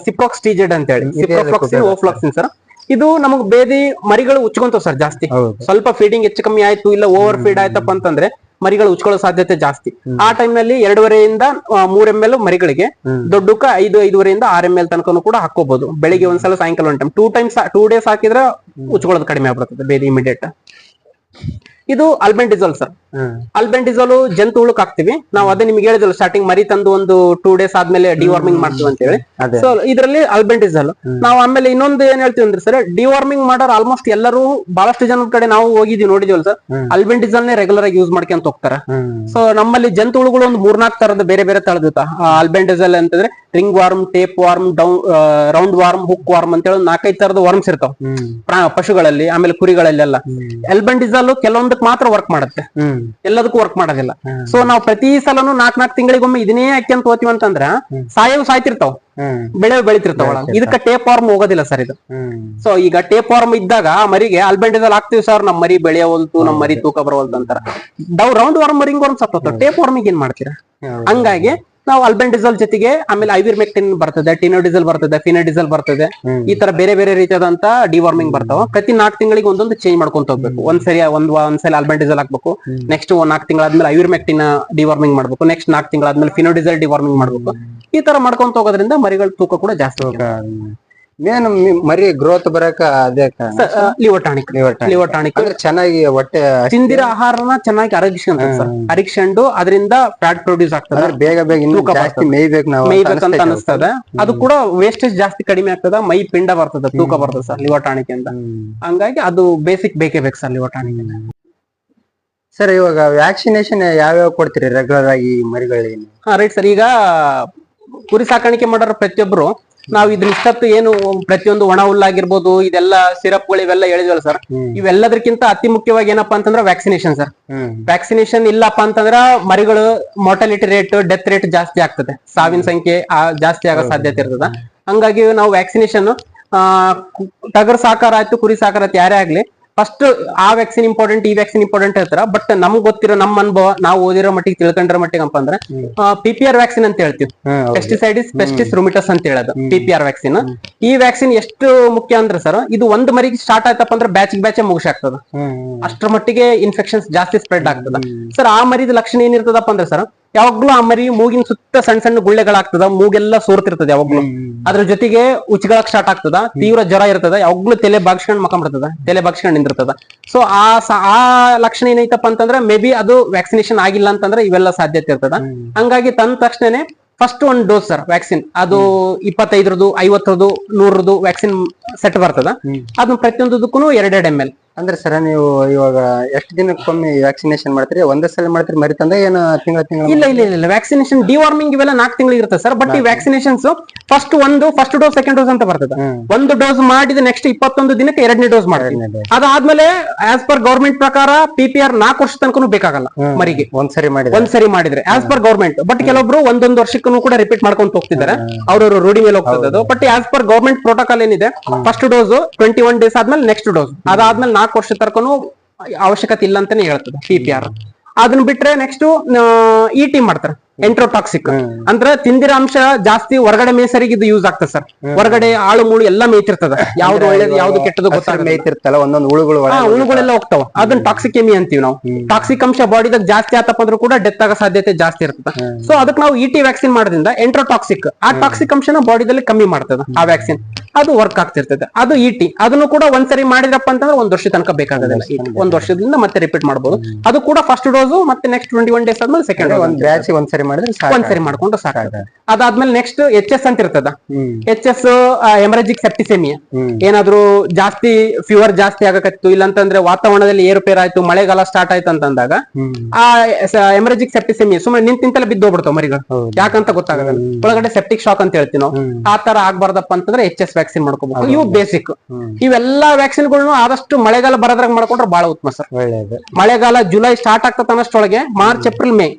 C: ಸಿಪ್ರಾಕ್ಸ್ಟಿಜೆಡ್ ಅಂತ ಹೇಳಿ, ಸಿಪ್ರೋಫ್ಲಾಕ್ಸಿನ್, ಓಫ್ಲಾಕ್ಸಿನ್ ಸರ್. ಇದು ನಮಗ್ ಬೇದಿ ಮರಿಗಳು ಉಚ್ಕೊಂತಾವ ಸರ್ ಜಾಸ್ತಿ. ಸ್ವಲ್ಪ ಫೀಡಿಂಗ್ ಹೆಚ್ಚು ಕಮ್ಮಿ ಆಯ್ತು, ಇಲ್ಲ ಓವರ್ ಫೀಡ್ ಆಯ್ತಪ್ಪ ಅಂತಂದ್ರೆ ಮರಿಗಳು ಉಚ್ಕೊಳ್ಳೋ ಸಾಧ್ಯತೆ ಜಾಸ್ತಿ. ಆ ಟೈಮ್ ನಲ್ಲಿ 2.5 3 ml ಮರಿಗಳಿಗೆ, ದೊಡ್ಡಕ್ಕ 5-5.5 6 ml ತನಕ ಕೂಡ ಹಾಕೋಬಹುದು. ಬೆಳಿಗ್ಗೆ ಒಂದ್ಸಲ, ಸಾಯಂಕಾಲ ಒಂದ್ ಟೈಮ್, 2 days ಹಾಕಿದ್ರೆ ಉಚ್ಕೊಳ್ಳೋದು ಕಡಿಮೆ ಆಗ್ಬಿಡುತ್ತೆ ಬೇದಿ ಇಮಿಡಿಯೇಟ್. ಇದು ಅಲ್ಬೆಂಡಿಜೋಲ್ ಸರ್. ಅಲ್ಬೆಂಡಿಜೋಲ್ ಜಂತುಹುಳಕ್ ಹಾಕ್ತಿವಿ ನಾವು. ಅದೇ ನಿಮ್ಗೆ ಹೇಳಿದ್ರಲ್ಲ ಸ್ಟಾರ್ಟಿಂಗ್, ಮರಿ ತಂದು ಒಂದು 2 days ಆದ್ಮೇಲೆ ಡಿವಾರ್ಮಿಂಗ್ ಮಾಡ್ತೀವಿ ಅಂತ ಹೇಳಿ. ಸೊ ಇದರಲ್ಲಿ ಅಲ್ಬೆಂಡಿಜೋಲ್ ನಾವು. ಆಮೇಲೆ ಇನ್ನೊಂದು ಏನ್ ಹೇಳ್ತೀವಿ ಅಂದ್ರೆ ಸರ್, ಡಿವಾರ್ಮಿಂಗ್ ಮಾಡೋರು ಆಲ್ಮೋಸ್ಟ್ ಎಲ್ಲರೂ ಬಹಳಷ್ಟು ಜನದ ಕಡೆ ನಾವು ಹೋಗಿದ್ವಿ, ನೋಡಿದ್ವಲ್ಲ ಸರ್, ಅಲ್ಬೆಂಡಿಜೋಲ್ ನೇ ರೆಗ್ಯುಲರ್ ಆಗಿ ಯೂಸ್ ಮಾಡ್ಕೊಂತ ಹೋಗ್ತಾರ. ಸೊ ನಮ್ಮಲ್ಲಿ ಜಂತುಹುಳುಗಳು ಒಂದು 3-4 ತರದ ಬೇರೆ ಬೇರೆ ತಳದಿತ್ತ. ಅಲ್ಬೆಂಡಿಜೋಲ್ ಅಂತಂದ್ರೆ ring warm, tape warm, round warm, hook warm ಅಂತ ಹೇಳಿ 4-5 ತರದ ವರ್ಮ್ಸ್ ಇರ್ತಾವ ಪಶುಗಳಲ್ಲಿ, ಆಮೇಲೆ ಕುರಿಗಳಲ್ಲೆಲ್ಲ. ಅಲ್ಬೆಂಡಿಜೋಲ್ ಕೆಲವೊಂದಕ್ಕೆ ಮಾತ್ರ ವರ್ಕ್ ಮಾಡುತ್ತೆ, ಎಲ್ಲದಕ್ಕೂ ವರ್ಕ್ ಮಾಡೋದಿಲ್ಲ. ಸೊ ನಾವು ಪ್ರತಿ ಸಲನು 4-4 ತಿಂಗಳಿಗೊಮ್ಮೆ ಇದನ್ನೇ ಹಾಕ್ಯಂತ ಹೋಗ್ತೀವಿ ಅಂತಂದ್ರ ಸಾಯ್ತಿರ್ತಾವ, ಬೆಳೆ ಬೆಳಿತಿರ್ತಾವ. ಇದಕ್ಕ ಟೇಪ್ ವಾರ್ಮ್ ಹೋಗೋದಿಲ್ಲ ಸರ್ ಇದು. ಸೊ ಈಗ ಟೇಪ್ ವಾರ್ಮ್ ಇದ್ದಾಗ ಮರಿಗೆ ಅಲ್ಬೆಂಡಿಜೋಲ್ ಹಾಕ್ತಿವಿ ಸರ್, ನಮ್ ಮರಿ ಬೆಳೆಯವಲ್ತು, ನಮ್ ಮರಿ ತೂಕ ಬರವಲ್ತು ಅಂತಾರ. ರೌಂಡ್ ವಾರ್ಮ್, ರಿಂಗ್ ವಾರ್ಮ್ ಸತ್ತೋಗ್ತಾವ, ಟೇಪ್ ವಾರ್ಮಿಗೆ ಏನ್ ಮಾಡ್ತೀರಾ? ಹಂಗಾಗಿ ನಾವು ಅಲ್ಬೆಂಡಿಜೋಲ್ ಜೊತೆಗೆ ಆಮೇಲೆ ಐವಿರ್ಮೆಕ್ಟಿನ್ ಬರ್ತದೆ, ಟಿನೋಡಿಜಲ್ ಬರ್ತದೆ, ಫಿನೋಡಿಜಲ್ ಬರ್ತದೆ. ಈ ತರ ಬೇರೆ ಬೇರೆ ರೀತಿಯಾದಂತ ಡಿವಾರ್ಮಿಂಗ್ ಬರ್ತಾವ. ಪ್ರತಿ 4 ತಿಂಗಳಿಗೆ ಒಂದೊಂದು ಚೇಂಜ್ ಮಾಡ್ಕೊಂತ ಹೋಗ್ಬೇಕು. ಒಂದ್ಸರಿ ಅಲ್ಬೆಂಡಿಜೋಲ್ ಹಾಕ್ಬೇಕು, ನೆಕ್ಸ್ಟ್ 4 ತಿಂಗಳಾದ್ಮೇಲೆ ಐವಿರ್ಮೆಕ್ಟಿನ್ ಡಿವಾರ್ಮಿಂಗ್ ಮಾಡ್ಬೇಕು, ನೆಕ್ಸ್ಟ್ 4 ತಿಂಗಳಾದ್ಮೇಲೆ ಫಿನೋಡಿಜಲ್ ಡಿವಾರ್ಮಿಂಗ್ ಮಾಡ್ಬೇಕು. ಈ ತರ ಮಾಡ್ಕೊಂತ ಹೋಗೋದ್ರಿಂದ ಮರಿಗಳ ತೂಕ ಕೂಡ ಜಾಸ್ತಿ ಹೋಗುತ್ತೆ.
B: ಮೇನ್ ಮರಿ ಗ್ರೋತ್ ಬರಕ ಅದೇ
C: ಲಿವರ್ ಟಾನಿಕ್. ಲಿವರ್ ಟಾನಿಕ್
B: ಚೆನ್ನಾಗಿ ಹೊಟ್ಟೆ
C: ತಿಂದಿರೋ ಆಹಾರನ ಚೆನ್ನಾಗಿ ಅರಗಿಸ್ಕೊಂಡು ಅದರಿಂದ ಫ್ಯಾಟ್ ಪ್ರೊಡ್ಯೂಸ್ ಆಗ್ತದೆ, ಬೇಗ ಮೇಯ್ಬೇಕಂತ ಅನಿಸ್ತದೆ. ಅದು ಕೂಡ ವೇಸ್ಟೇಜ್ ಜಾಸ್ತಿ ಕಡಿಮೆ ಆಗ್ತದ, ಮೈ ಪಿಂಡ ಬರ್ತದೆ, ತೂಕ ಬರ್ತದೆ ಸರ್ ಲಿವರ್ ಟಾನಿಕ್ ಅಂತ. ಹಂಗಾಗಿ ಅದು ಬೇಸಿಕ್ ಬೇಕೇ ಬೇಕು ಸರ್ ಲಿವರ್ ಟಾನಿಕ್.
B: ಸರ್ ಇವಾಗ ವ್ಯಾಕ್ಸಿನೇಷನ್ ಯಾವ್ಯಾವ ಕೊಡ್ತೀರಿ ರೆಗ್ಯುಲರ್ ಆಗಿ ಮರಿಗಳಿಗೆ?
C: ಹಾ ರೈಟ್ ಸರ್. ಈಗ ಕುರಿ ಸಾಕಾಣಿಕೆ ಮಾಡೋರು ಪ್ರತಿಯೊಬ್ರು ನಾವು ಇದ್ರ ಇಷ್ಟತ್ತು ಏನು ಪ್ರತಿಯೊಂದು ಒಣ ಹುಲ್ಲಾಗಿರ್ಬೋದು, ಇದೆಲ್ಲ ಸಿರಪ್ಗಳು ಇವೆಲ್ಲ ಹೇಳಿದ್ವಲ್ಲ ಸರ್, ಇವೆಲ್ಲದಕ್ಕಿಂತ ಅತಿ ಮುಖ್ಯವಾಗಿ ಏನಪ್ಪಾ ಅಂತಂದ್ರೆ ವ್ಯಾಕ್ಸಿನೇಷನ್ ಸರ್. ವ್ಯಾಕ್ಸಿನೇಷನ್ ಇಲ್ಲಪ್ಪ ಅಂತಂದ್ರ ಮರಿಗಳು ಮಾರ್ಟಾಲಿಟಿ ರೇಟ್, ಡೆತ್ ರೇಟ್ ಜಾಸ್ತಿ ಆಗ್ತದೆ, ಸಾವಿನ ಸಂಖ್ಯೆ ಜಾಸ್ತಿ ಆಗೋ ಸಾಧ್ಯತೆ ಇರ್ತದ. ಹಂಗಾಗಿ ನಾವು ವ್ಯಾಕ್ಸಿನೇಷನ್ ಟಗರ್ ಸಾಕಾರ ಆಯ್ತು, ಕುರಿ ಸಾಕಾರ ಆಯ್ತು, ಯಾರೇ ಆಗ್ಲಿ ಫಸ್ಟ್ ಆ ವ್ಯಾಕ್ಸಿನ್ ಇಂಪಾರ್ಟೆಂಟ್, ಈ ವ್ಯಾಕ್ಸಿನ್ ಇಂಪಾರ್ಟೆಂಟ್ ಹೇಳ್ತಾರ. ಬಟ್ ನಮ್ಗೆ ಗೊತ್ತಿರೋ ನಮ್ಮ ಅನುಭವ, ನಾವು ಓದಿರೋ ಮಟ್ಟಿಗೆ ತಿಳ್ಕೊಂಡಿರೋ ಮಟ್ಟಿಗೆ ಅಂತ ಅಂದ್ರೆ PPR ವ್ಯಾಕ್ಸಿನ್ ಅಂತ ಹೇಳ್ತೀವಿ, ಪೆಸ್ಟಿಸೈಡಿಸ್ ಪೆಸ್ಟಿಸ್ ರುಮಿಟಸ್ ಅಂತ ಹೇಳೋದು PPR ವ್ಯಾಕ್ಸಿನ್. ಈ ವ್ಯಾಕ್ಸಿನ್ ಎಷ್ಟು ಮುಖ್ಯ ಅಂದ್ರೆ ಸರ್, ಇದು ಒಂದ್ ಮರಿಗೆ ಸ್ಟಾರ್ಟ್ ಆಯ್ತಪ್ಪ ಅಂದ್ರೆ ಬ್ಯಾಚ್ ಮುಗಿಸಾಗ್ತದ. ಅಷ್ಟರ ಮಟ್ಟಿಗೆ ಇನ್ಫೆಕ್ಷನ್ಸ್ ಜಾಸ್ತಿ ಸ್ಪ್ರೆಡ್ ಆಗ್ತದ ಸರ್. ಆ ಮರಿದ ಲಕ್ಷಣ ಏನಿರ್ತದಪ್ಪ ಅಂದ್ರೆ ಸರ್, ಯಾವಾಗ್ಲೂ ಆ ಮರಿ ಮೂಗಿನ ಸುತ್ತ ಸಣ್ಣ ಸಣ್ಣ ಗುಳ್ಳೆಗಳಾಗ್ತದ, ಮೂಗೆಲ್ಲ ಸೋರ್ತಿರ್ತದೆ ಯಾವಾಗ್ಲೂ. ಅದ್ರ ಜೊತೆಗೆ ಉಚ್ಗಳಕ್ ಸ್ಟಾರ್ಟ್ ಆಗ್ತದ, ತೀವ್ರ ಜ್ವರ ಇರ್ತದ, ಯಾವಾಗ್ಲೂ ತಲೆ ಬಾಗ್ಸ್ಕೊಂಡ್ ಮಕ್ಕಂಬಿಡ್ತದ, ತಲೆ ಬಾಗ್ಸ್ಕೊಂಡ್ ನಿಂದಿರ್ತದ. ಸೊ ಆ ಲಕ್ಷಣ ಏನೈತಪ್ಪ ಅಂತಂದ್ರೆ ಮೇ ಬಿ ಅದು ವ್ಯಾಕ್ಸಿನೇಷನ್ ಆಗಿಲ್ಲ ಅಂತಂದ್ರೆ ಇವೆಲ್ಲ ಸಾಧ್ಯತೆ ಇರ್ತದ. ಹಂಗಾಗಿ ತಂದ ತಕ್ಷಣನೇ ಫಸ್ಟ್ ಒಂದು ಡೋಸ್ ಸರ್ ವ್ಯಾಕ್ಸಿನ್, ಅದು 25ರದು 50ರದು 100ರದು ವ್ಯಾಕ್ಸಿನ್ ಸೆಟ್ ಬರ್ತದ. ಅದನ್ನ ಪ್ರತಿಯೊಂದಕ್ಕೂ 2 ml.
B: ಅಂದ್ರೆ ಸರ್ ನೀವು ಇವಾಗ ಎಷ್ಟು ದಿನಕ್ಕೊಮ್ಮೆ ವ್ಯಾಕ್ಸಿನೇಷನ್ ಮಾಡ್ತೀರಿ? ಒಂದೇ ಸಲ ಮಾಡ್ತೀರಿ ಮರಿ ತಂದ, ಏನು ತಿಂಗಳ?
C: ಇಲ್ಲ ವ್ಯಾಕ್ಸಿನೇಷನ್ ಡಿವಾರ್ಮಿಂಗ್ ಇವೆಲ್ಲ 4 ತಿಂಗಳಿಗೆ ಇರುತ್ತೆ ಸರ್. ಬಟ್ ಈ vaccinations first dose second dose ಅಂತ ಬರ್ತದೆ. ಒಂದು ಡೋಸ್ ಮಾಡಿದ ನೆಕ್ಸ್ಟ್ 21 ದಿನಕ್ಕೆ 2ನೇ ಡೋಸ್ ಮಾಡ್ತೀವಿ. ಅದಾದ್ಮೇಲೆ ಆಸ್ ಪರ್ ಗವರ್ಮೆಂಟ್ ಪ್ರಕಾರ PPR 4 ವರ್ಷ ತನಕ ಬೇಕಾಗಲ್ಲ ಮರಿಗೆ, ಒಂದ್ಸರಿ ಮಾಡಿದ್ರೆ ಆಸ್ ಪರ್ ಗವರ್ಮೆಂಟ್. ಬಟ್ ಕೆಲವೊಬ್ರು 1 ವರ್ಷಕ್ಕೂ ಕೂಡ ರಿಪೀಟ್ ಮಾಡ್ಕೊಂತ ಹೋಗ್ತಿದ್ದಾರೆ, ಅವ್ರವ್ರ ರೂಢಿ ಮೇಲೆ ಹೋಗ್ತದೆ. But as per government protocol ಏನಿದೆ, ಫಸ್ಟ್ ಡೋಸ್ 21 ಡೇಸ್ ಆದ್ಮೇಲೆ ನೆಕ್ಸ್ಟ್ ಡೋಸ್, ಅದಾದ್ಮೇಲೆ 4 ವರ್ಷ ತನಕನು ಅವಶ್ಯಕತೆ ಇಲ್ಲ ಅಂತಾನೆ ಹೇಳ್ತದೆ PPR. ಅದನ್ನ ಬಿಟ್ರೆ ನೆಕ್ಸ್ಟ್ ET ಮಾಡ್ತಾರೆ, ಎಂಟ್ರೋಟಾಕ್ಸಿಕ್. ಅಂದ್ರೆ ತಿಂದಿರ ಅಂಶ ಜಾಸ್ತಿ ಹೊರಗಡೆ ಮೇಸರಿಗೆ ಇದು ಯೂಸ್ ಆಗ್ತದೆ ಸರ್. ಹೊರಗಡೆ ಆಳು ಮೂಳು ಎಲ್ಲಾ ಮೇಯ್ತಿರ್ತದ, ಯಾವ್ದು ಒಳ್ಳೇದು ಯಾವ್ದು ಕೆಟ್ಟದ್ದು
B: ಮೇಯ್ತಿರ್ತಲ್ಲ, ಒಂದೊಂದು
C: ಹುಳುಗಳೆಲ್ಲ ಹೋಗ್ತಾವ. ಅದನ್ನ ಟಾಕ್ಸಿಕೆಮಿ ಅಂತೀವಿ ನಾವು. ಟಾಕ್ಸಿಕ್ ಅಂಶ ಬಾಡಿದಾಗ ಜಾಸ್ತಿ ಆತಪ್ಪ ಅಂದ್ರೂ ಕೂಡ ಡೆತ್ ಆಗೋ ಸಾಧ್ಯತೆ ಜಾಸ್ತಿ ಇರ್ತದೆ. ಸೊ ಅದಕ್ಕೆ ನಾವು ET ವ್ಯಾಕ್ಸಿನ್ ಮಾಡೋದ್ರಿಂದ ಎಂಟ್ರೋಟಾಕ್ಸಿಕ್, ಆ ಟಾಕ್ಸಿಕ್ ಅಂಶನ ಬಾಡಿದಲ್ಲಿ ಕಮ್ಮಿ ಮಾಡ್ತದ ಆ ವ್ಯಾಕ್ಸಿನ್. ಅದು ವರ್ಕ್ ಆಗ್ತಿರ್ತದೆ. ಅದು ET, ಅದನ್ನು ಕೂಡ ಒಂದ್ಸರಿ ಮಾಡಿದ್ರಪ್ಪ ಅಂತಂದ್ರೆ 1 ವರ್ಷ ತನಕ ಬೇಕಾಗೋದಿಲ್ಲ. 1 ವರ್ಷದಿಂದ ಮತ್ತೆ ರಿಪೀಟ್ ಮಾಡಬಹುದು. ಅದು ಕೂಡ ಫಸ್ಟ್ ಡೋಸ್ ಮತ್ತೆ ನೆಕ್ಸ್ಟ್ 21 ಡೇಸ್ ಆದ್ಮೇಲೆ ಸೆಕೆಂಡ್ ಡೋಸ್ ಒಂದ್ಸರಿ ಮಾಡ್ಕೊಂಡು ಸಾಕಾಗ್ತದೆ. ಅದಾದ್ಮೇಲೆ ನೆಕ್ಸ್ಟ್ HS ಅಂತ ಇರ್ತದ. HS haemorrhagic septicaemia. ಏನಾದ್ರು ಜಾಸ್ತಿ ಫೀವರ್ ಜಾಸ್ತಿ ಆಗಕತ್ತು, ಇಲ್ಲಾಂತಂದ್ರೆ ವಾತಾವರಣದಲ್ಲಿ ಏರುಪೇರ್ ಆಯ್ತು, ಮಳೆಗಾಲ ಸ್ಟಾರ್ಟ್ ಆಯ್ತು ಅಂತಂದಾಗ ಆ ಹೆಮರಾಜಿಕ್ ಸೆಪ್ಟಿಸೆಮಿಯಾ ಸುಮ್ಮನೆ ನಿಂತಿಂತೆಲ್ಲ ಬಿದ್ದೋಗ್ಬಿಡ್ತಾವ ಮರಿಗಳು, ಯಾಕಂತ ಗೊತ್ತಾಗಲ್ಲ. ಒಳಗಡೆ ಸೆಪ್ಟಿಕ್ ಶಾಕ್ ಅಂತ ಹೇಳ್ತೀವಿ ನಾವು. ಆ ತರ ಆಗ್ಬಾರ್ದಪ್ಪ ಅಂತಂದ್ರೆ HS ವ್ಯಾಕ್ಸಿನ್ ಮಾಡ್ಕೋಬೇಕು. ಇವು ಬೇಸಿಕ್. ಇವೆಲ್ಲಾ ವ್ಯಾಕ್ಸಿನ್ಗಳನ್ನು ಆದಷ್ಟು ಮಳೆಗಾಲ ಬರೋದ್ರಾಗ ಮಾಡ್ಕೊಂಡ್ರೆ ಬಹಳ ಉತ್ತಮ ಸರ್. ಮಳೆಗಾಲ ಜುಲೈ ಸ್ಟಾರ್ಟ್ ಆಗ್ತದ ಅನ್ನಷ್ಟೊಳಗೆ ಮಾರ್ಚ್ ಏಪ್ರಿಲ್ ಮೇ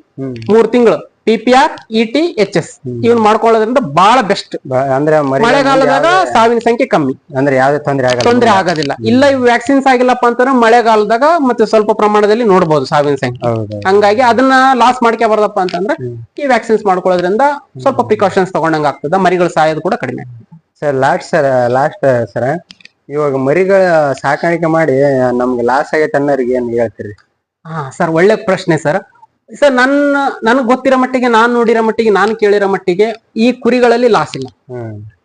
C: 3 ತಿಂಗಳು PPR ET HS ಇವನ್ ಮಾಡ್ಕೊಳ್ಳೋದ್ರಿಂದ ಬಹಳ ಬೆಸ್ಟ್.
B: ಅಂದ್ರೆ
C: ಮಳೆಗಾಲದಾಗ ಸಾವಿನ ಸಂಖ್ಯೆ ಕಮ್ಮಿ,
B: ಅಂದ್ರೆ ಯಾವ್ದೇ ತೊಂದರೆ
C: ಆಗೋದಿಲ್ಲ. ಇಲ್ಲ ಇವ್ ವ್ಯಾಕ್ಸಿನ್ಸ್ ಆಗಿಲ್ಲಪ್ಪ ಅಂತಂದ್ರೆ ಮಳೆಗಾಲದಾಗ ಮತ್ತೆ ಸ್ವಲ್ಪ ಪ್ರಮಾಣದಲ್ಲಿ ನೋಡಬಹುದು ಸಾವಿನ ಸಂಖ್ಯೆ. ಹಂಗಾಗಿ ಅದನ್ನ ಲಾಸ್ ಮಾಡ್ಕೋಬಾರ್ದಪ್ಪ ಅಂತಂದ್ರೆ ಈ ವ್ಯಾಕ್ಸಿನ್ಸ್ ಮಾಡ್ಕೊಳ್ಳೋದ್ರಿಂದ ಸ್ವಲ್ಪ ಪ್ರಿಕಾಷನ್ಸ್ ತಗೊಂಡಂಗ ಆಗ್ತದ, ಮರಿಗಳು ಸಾಯೋದು ಕೂಡ ಕಡಿಮೆ ಆಗ್ತದೆ.
B: ಲಾಸ್ಟ್ ಸರ್, ಇವಾಗ ಮರಿಗಳ ಸಾಕಾಣಿಕೆ ಮಾಡಿ ನಮ್ಗೆ ಲಾಸ್ ಆಗೈತೆ ಅನ್ನೋರಿಗೆ ಏನ್ ಹೇಳ್ತೀರಿ?
C: ಸರ್ ಒಳ್ಳೆ ಪ್ರಶ್ನೆ ಸರ್. ಸರ್ ನನ್ಗೆ ಗೊತ್ತಿರೋ ಮಟ್ಟಿಗೆ, ನಾನ್ ನೋಡಿರೋ ಮಟ್ಟಿಗೆ, ನಾನು ಕೇಳಿರೋ ಮಟ್ಟಿಗೆ ಈ ಕುರಿಗಳಲ್ಲಿ ಲಾಸ್ ಇಲ್ಲ.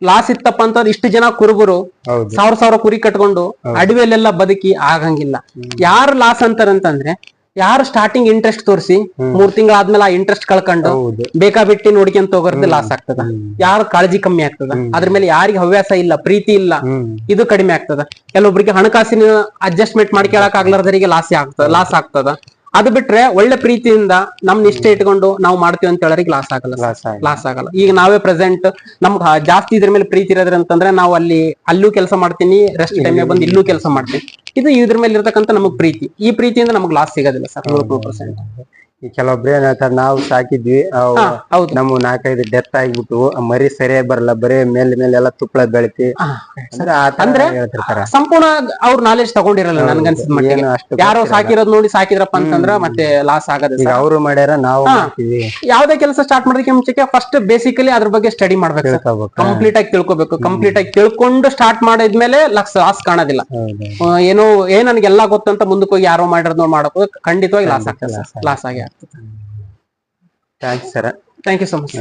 C: ಲಾಸ್ ಇತ್ತಪ್ಪ ಅಂತಂದ್ರೆ ಇಷ್ಟು ಜನ ಕುರುಬರು 1000 ಕುರಿ ಕಟ್ಕೊಂಡು ಅಡವಿಯಲ್ಲೆಲ್ಲ ಬದುಕಿ ಆಗಂಗಿಲ್ಲ. ಯಾರು ಲಾಸ್ ಅಂತಾರಂತಂದ್ರೆ ಯಾರು ಸ್ಟಾರ್ಟಿಂಗ್ ಇಂಟ್ರೆಸ್ಟ್ ತೋರಿಸಿ 3 ತಿಂಗಳಾದ್ಮೇಲೆ ಆ ಇಂಟ್ರೆಸ್ಟ್ ಕಳ್ಕೊಂಡು ಬೇಕಾಬಿಟ್ಟಿ ನೋಡ್ಕೊಂತ ಹೋಗೋದು ಲಾಸ್ ಆಗ್ತದ. ಯಾರು ಕಾಳಜಿ ಕಮ್ಮಿ ಆಗ್ತದ, ಅದ್ರ ಮೇಲೆ ಯಾರಿಗೆ ಹವ್ಯಾಸ ಇಲ್ಲ, ಪ್ರೀತಿ ಇಲ್ಲ, ಇದು ಕಡಿಮೆ ಆಗ್ತದ. ಕೆಲವೊಬ್ಬರಿಗೆ ಹಣಕಾಸಿನ ಅಡ್ಜಸ್ಟ್ಮೆಂಟ್ ಮಾಡ್ಕೊಳಕ್ ಆಗ್ಲಾರ್ದರಿಗೆ ಲಾಸ್ ಆಗ್ತದ. ಅದು ಬಿಟ್ರೆ ಒಳ್ಳೆ ಪ್ರೀತಿಯಿಂದ ನಮ್ ನಿಷ್ಠೆ ಇಟ್ಕೊಂಡು ನಾವು ಮಾಡ್ತೀವಿ ಅಂತ ಹೇಳೋರಿಗೆ ಲಾಸ್ ಆಗಲ್ಲ. ಈಗ ನಾವೇ ಪ್ರೆಸೆಂಟ್ ನಮ್ಗೆ ಜಾಸ್ತಿ ಇದ್ರ ಮೇಲೆ ಪ್ರೀತಿ ಇರೋದ್ರ ಅಂತಂದ್ರೆ ನಾವು ಅಲ್ಲೂ ಕೆಲಸ ಮಾಡ್ತೀನಿ, ರೆಸ್ಟ್ ಟೈಮ್ ಬಂದು ಇಲ್ಲೂ ಕೆಲಸ ಮಾಡ್ತೀನಿ. ಇದು ಇದ್ರ ಮೇಲೆ ಇರ್ತಕ್ಕಂಥ ನಮಗ್ ಪ್ರೀತಿ. ಈ ಪ್ರೀತಿಯಿಂದ ನಮಗ್ ಲಾಸ್ ಸಿಗೋದಿಲ್ಲ ಸರ್ 100%.
B: ಈ ಕೆಲವೊಬ್ರು ಏನಾಗ್ತಾರೆ, ನಾವು ಸಾಕಿದ್ವಿ ನಮ್ಮ 4-5 ಡೆತ್ ಆಗ್ಬಿಟ್ಟು ಮರಿ ಸರಿಯಾಗಿ ಬರಲ್ಲ, ಬರೀ ಮೇಲೆ ಎಲ್ಲ ತುಪ್ಪಳ ಬೆಳಿತಿ
C: ಅಂದ್ರೆ ಸಂಪೂರ್ಣ ಅವ್ರ ನಾಲೆಜ್ ತಗೊಂಡಿರಲ್ಲ ನನ್ಗನ್ಸಿದ ಮಟ್ಟಿಗೆ. ಯಾರೋ ಸಾಕಿರೋದ್ ನೋಡಿ ಸಾಕಿದ್ರಪ್ಪ ಅಂತಂದ್ರ ಮತ್ತೆ ಲಾಸ್ ಆಗದೆ.
B: ಅವ್ರು ಮಾಡ್ಯಾರ, ನಾವು
C: ಯಾವ್ದೇ ಕೆಲಸ ಸ್ಟಾರ್ಟ್ ಮಾಡೋದಕ್ಕೆ ಮುಂಚೆಗೆ ಫಸ್ಟ್ ಬೇಸಿಕಲಿ ಅದ್ರ ಬಗ್ಗೆ ಸ್ಟಡಿ ಮಾಡ್ಬೇಕು, ಕಂಪ್ಲೀಟ್ ಆಗಿ ತಿಳ್ಕೊಬೇಕು. ಕಂಪ್ಲೀಟ್ ಆಗಿ ತಿಳ್ಕೊಂಡು ಸ್ಟಾರ್ಟ್ ಮಾಡಿದ್ಮೇಲೆ ಲಾಸ್ ಕಾಣೋದಿಲ್ಲ. ಏನ್ ನನ್ಗೆಲ್ಲ ಗೊತ್ತಂತ ಮುಂದಕ್ಕೆ ಹೋಗಿ ಯಾರೋ ಮಾಡಿರೋದ್ ಮಾಡಬೇಕು, ಖಂಡಿತವಾಗಿ ಲಾಸ್ ಆಗಿ ಆಗ್ತದೆ.
B: Thanks sir.
C: Thank you so much.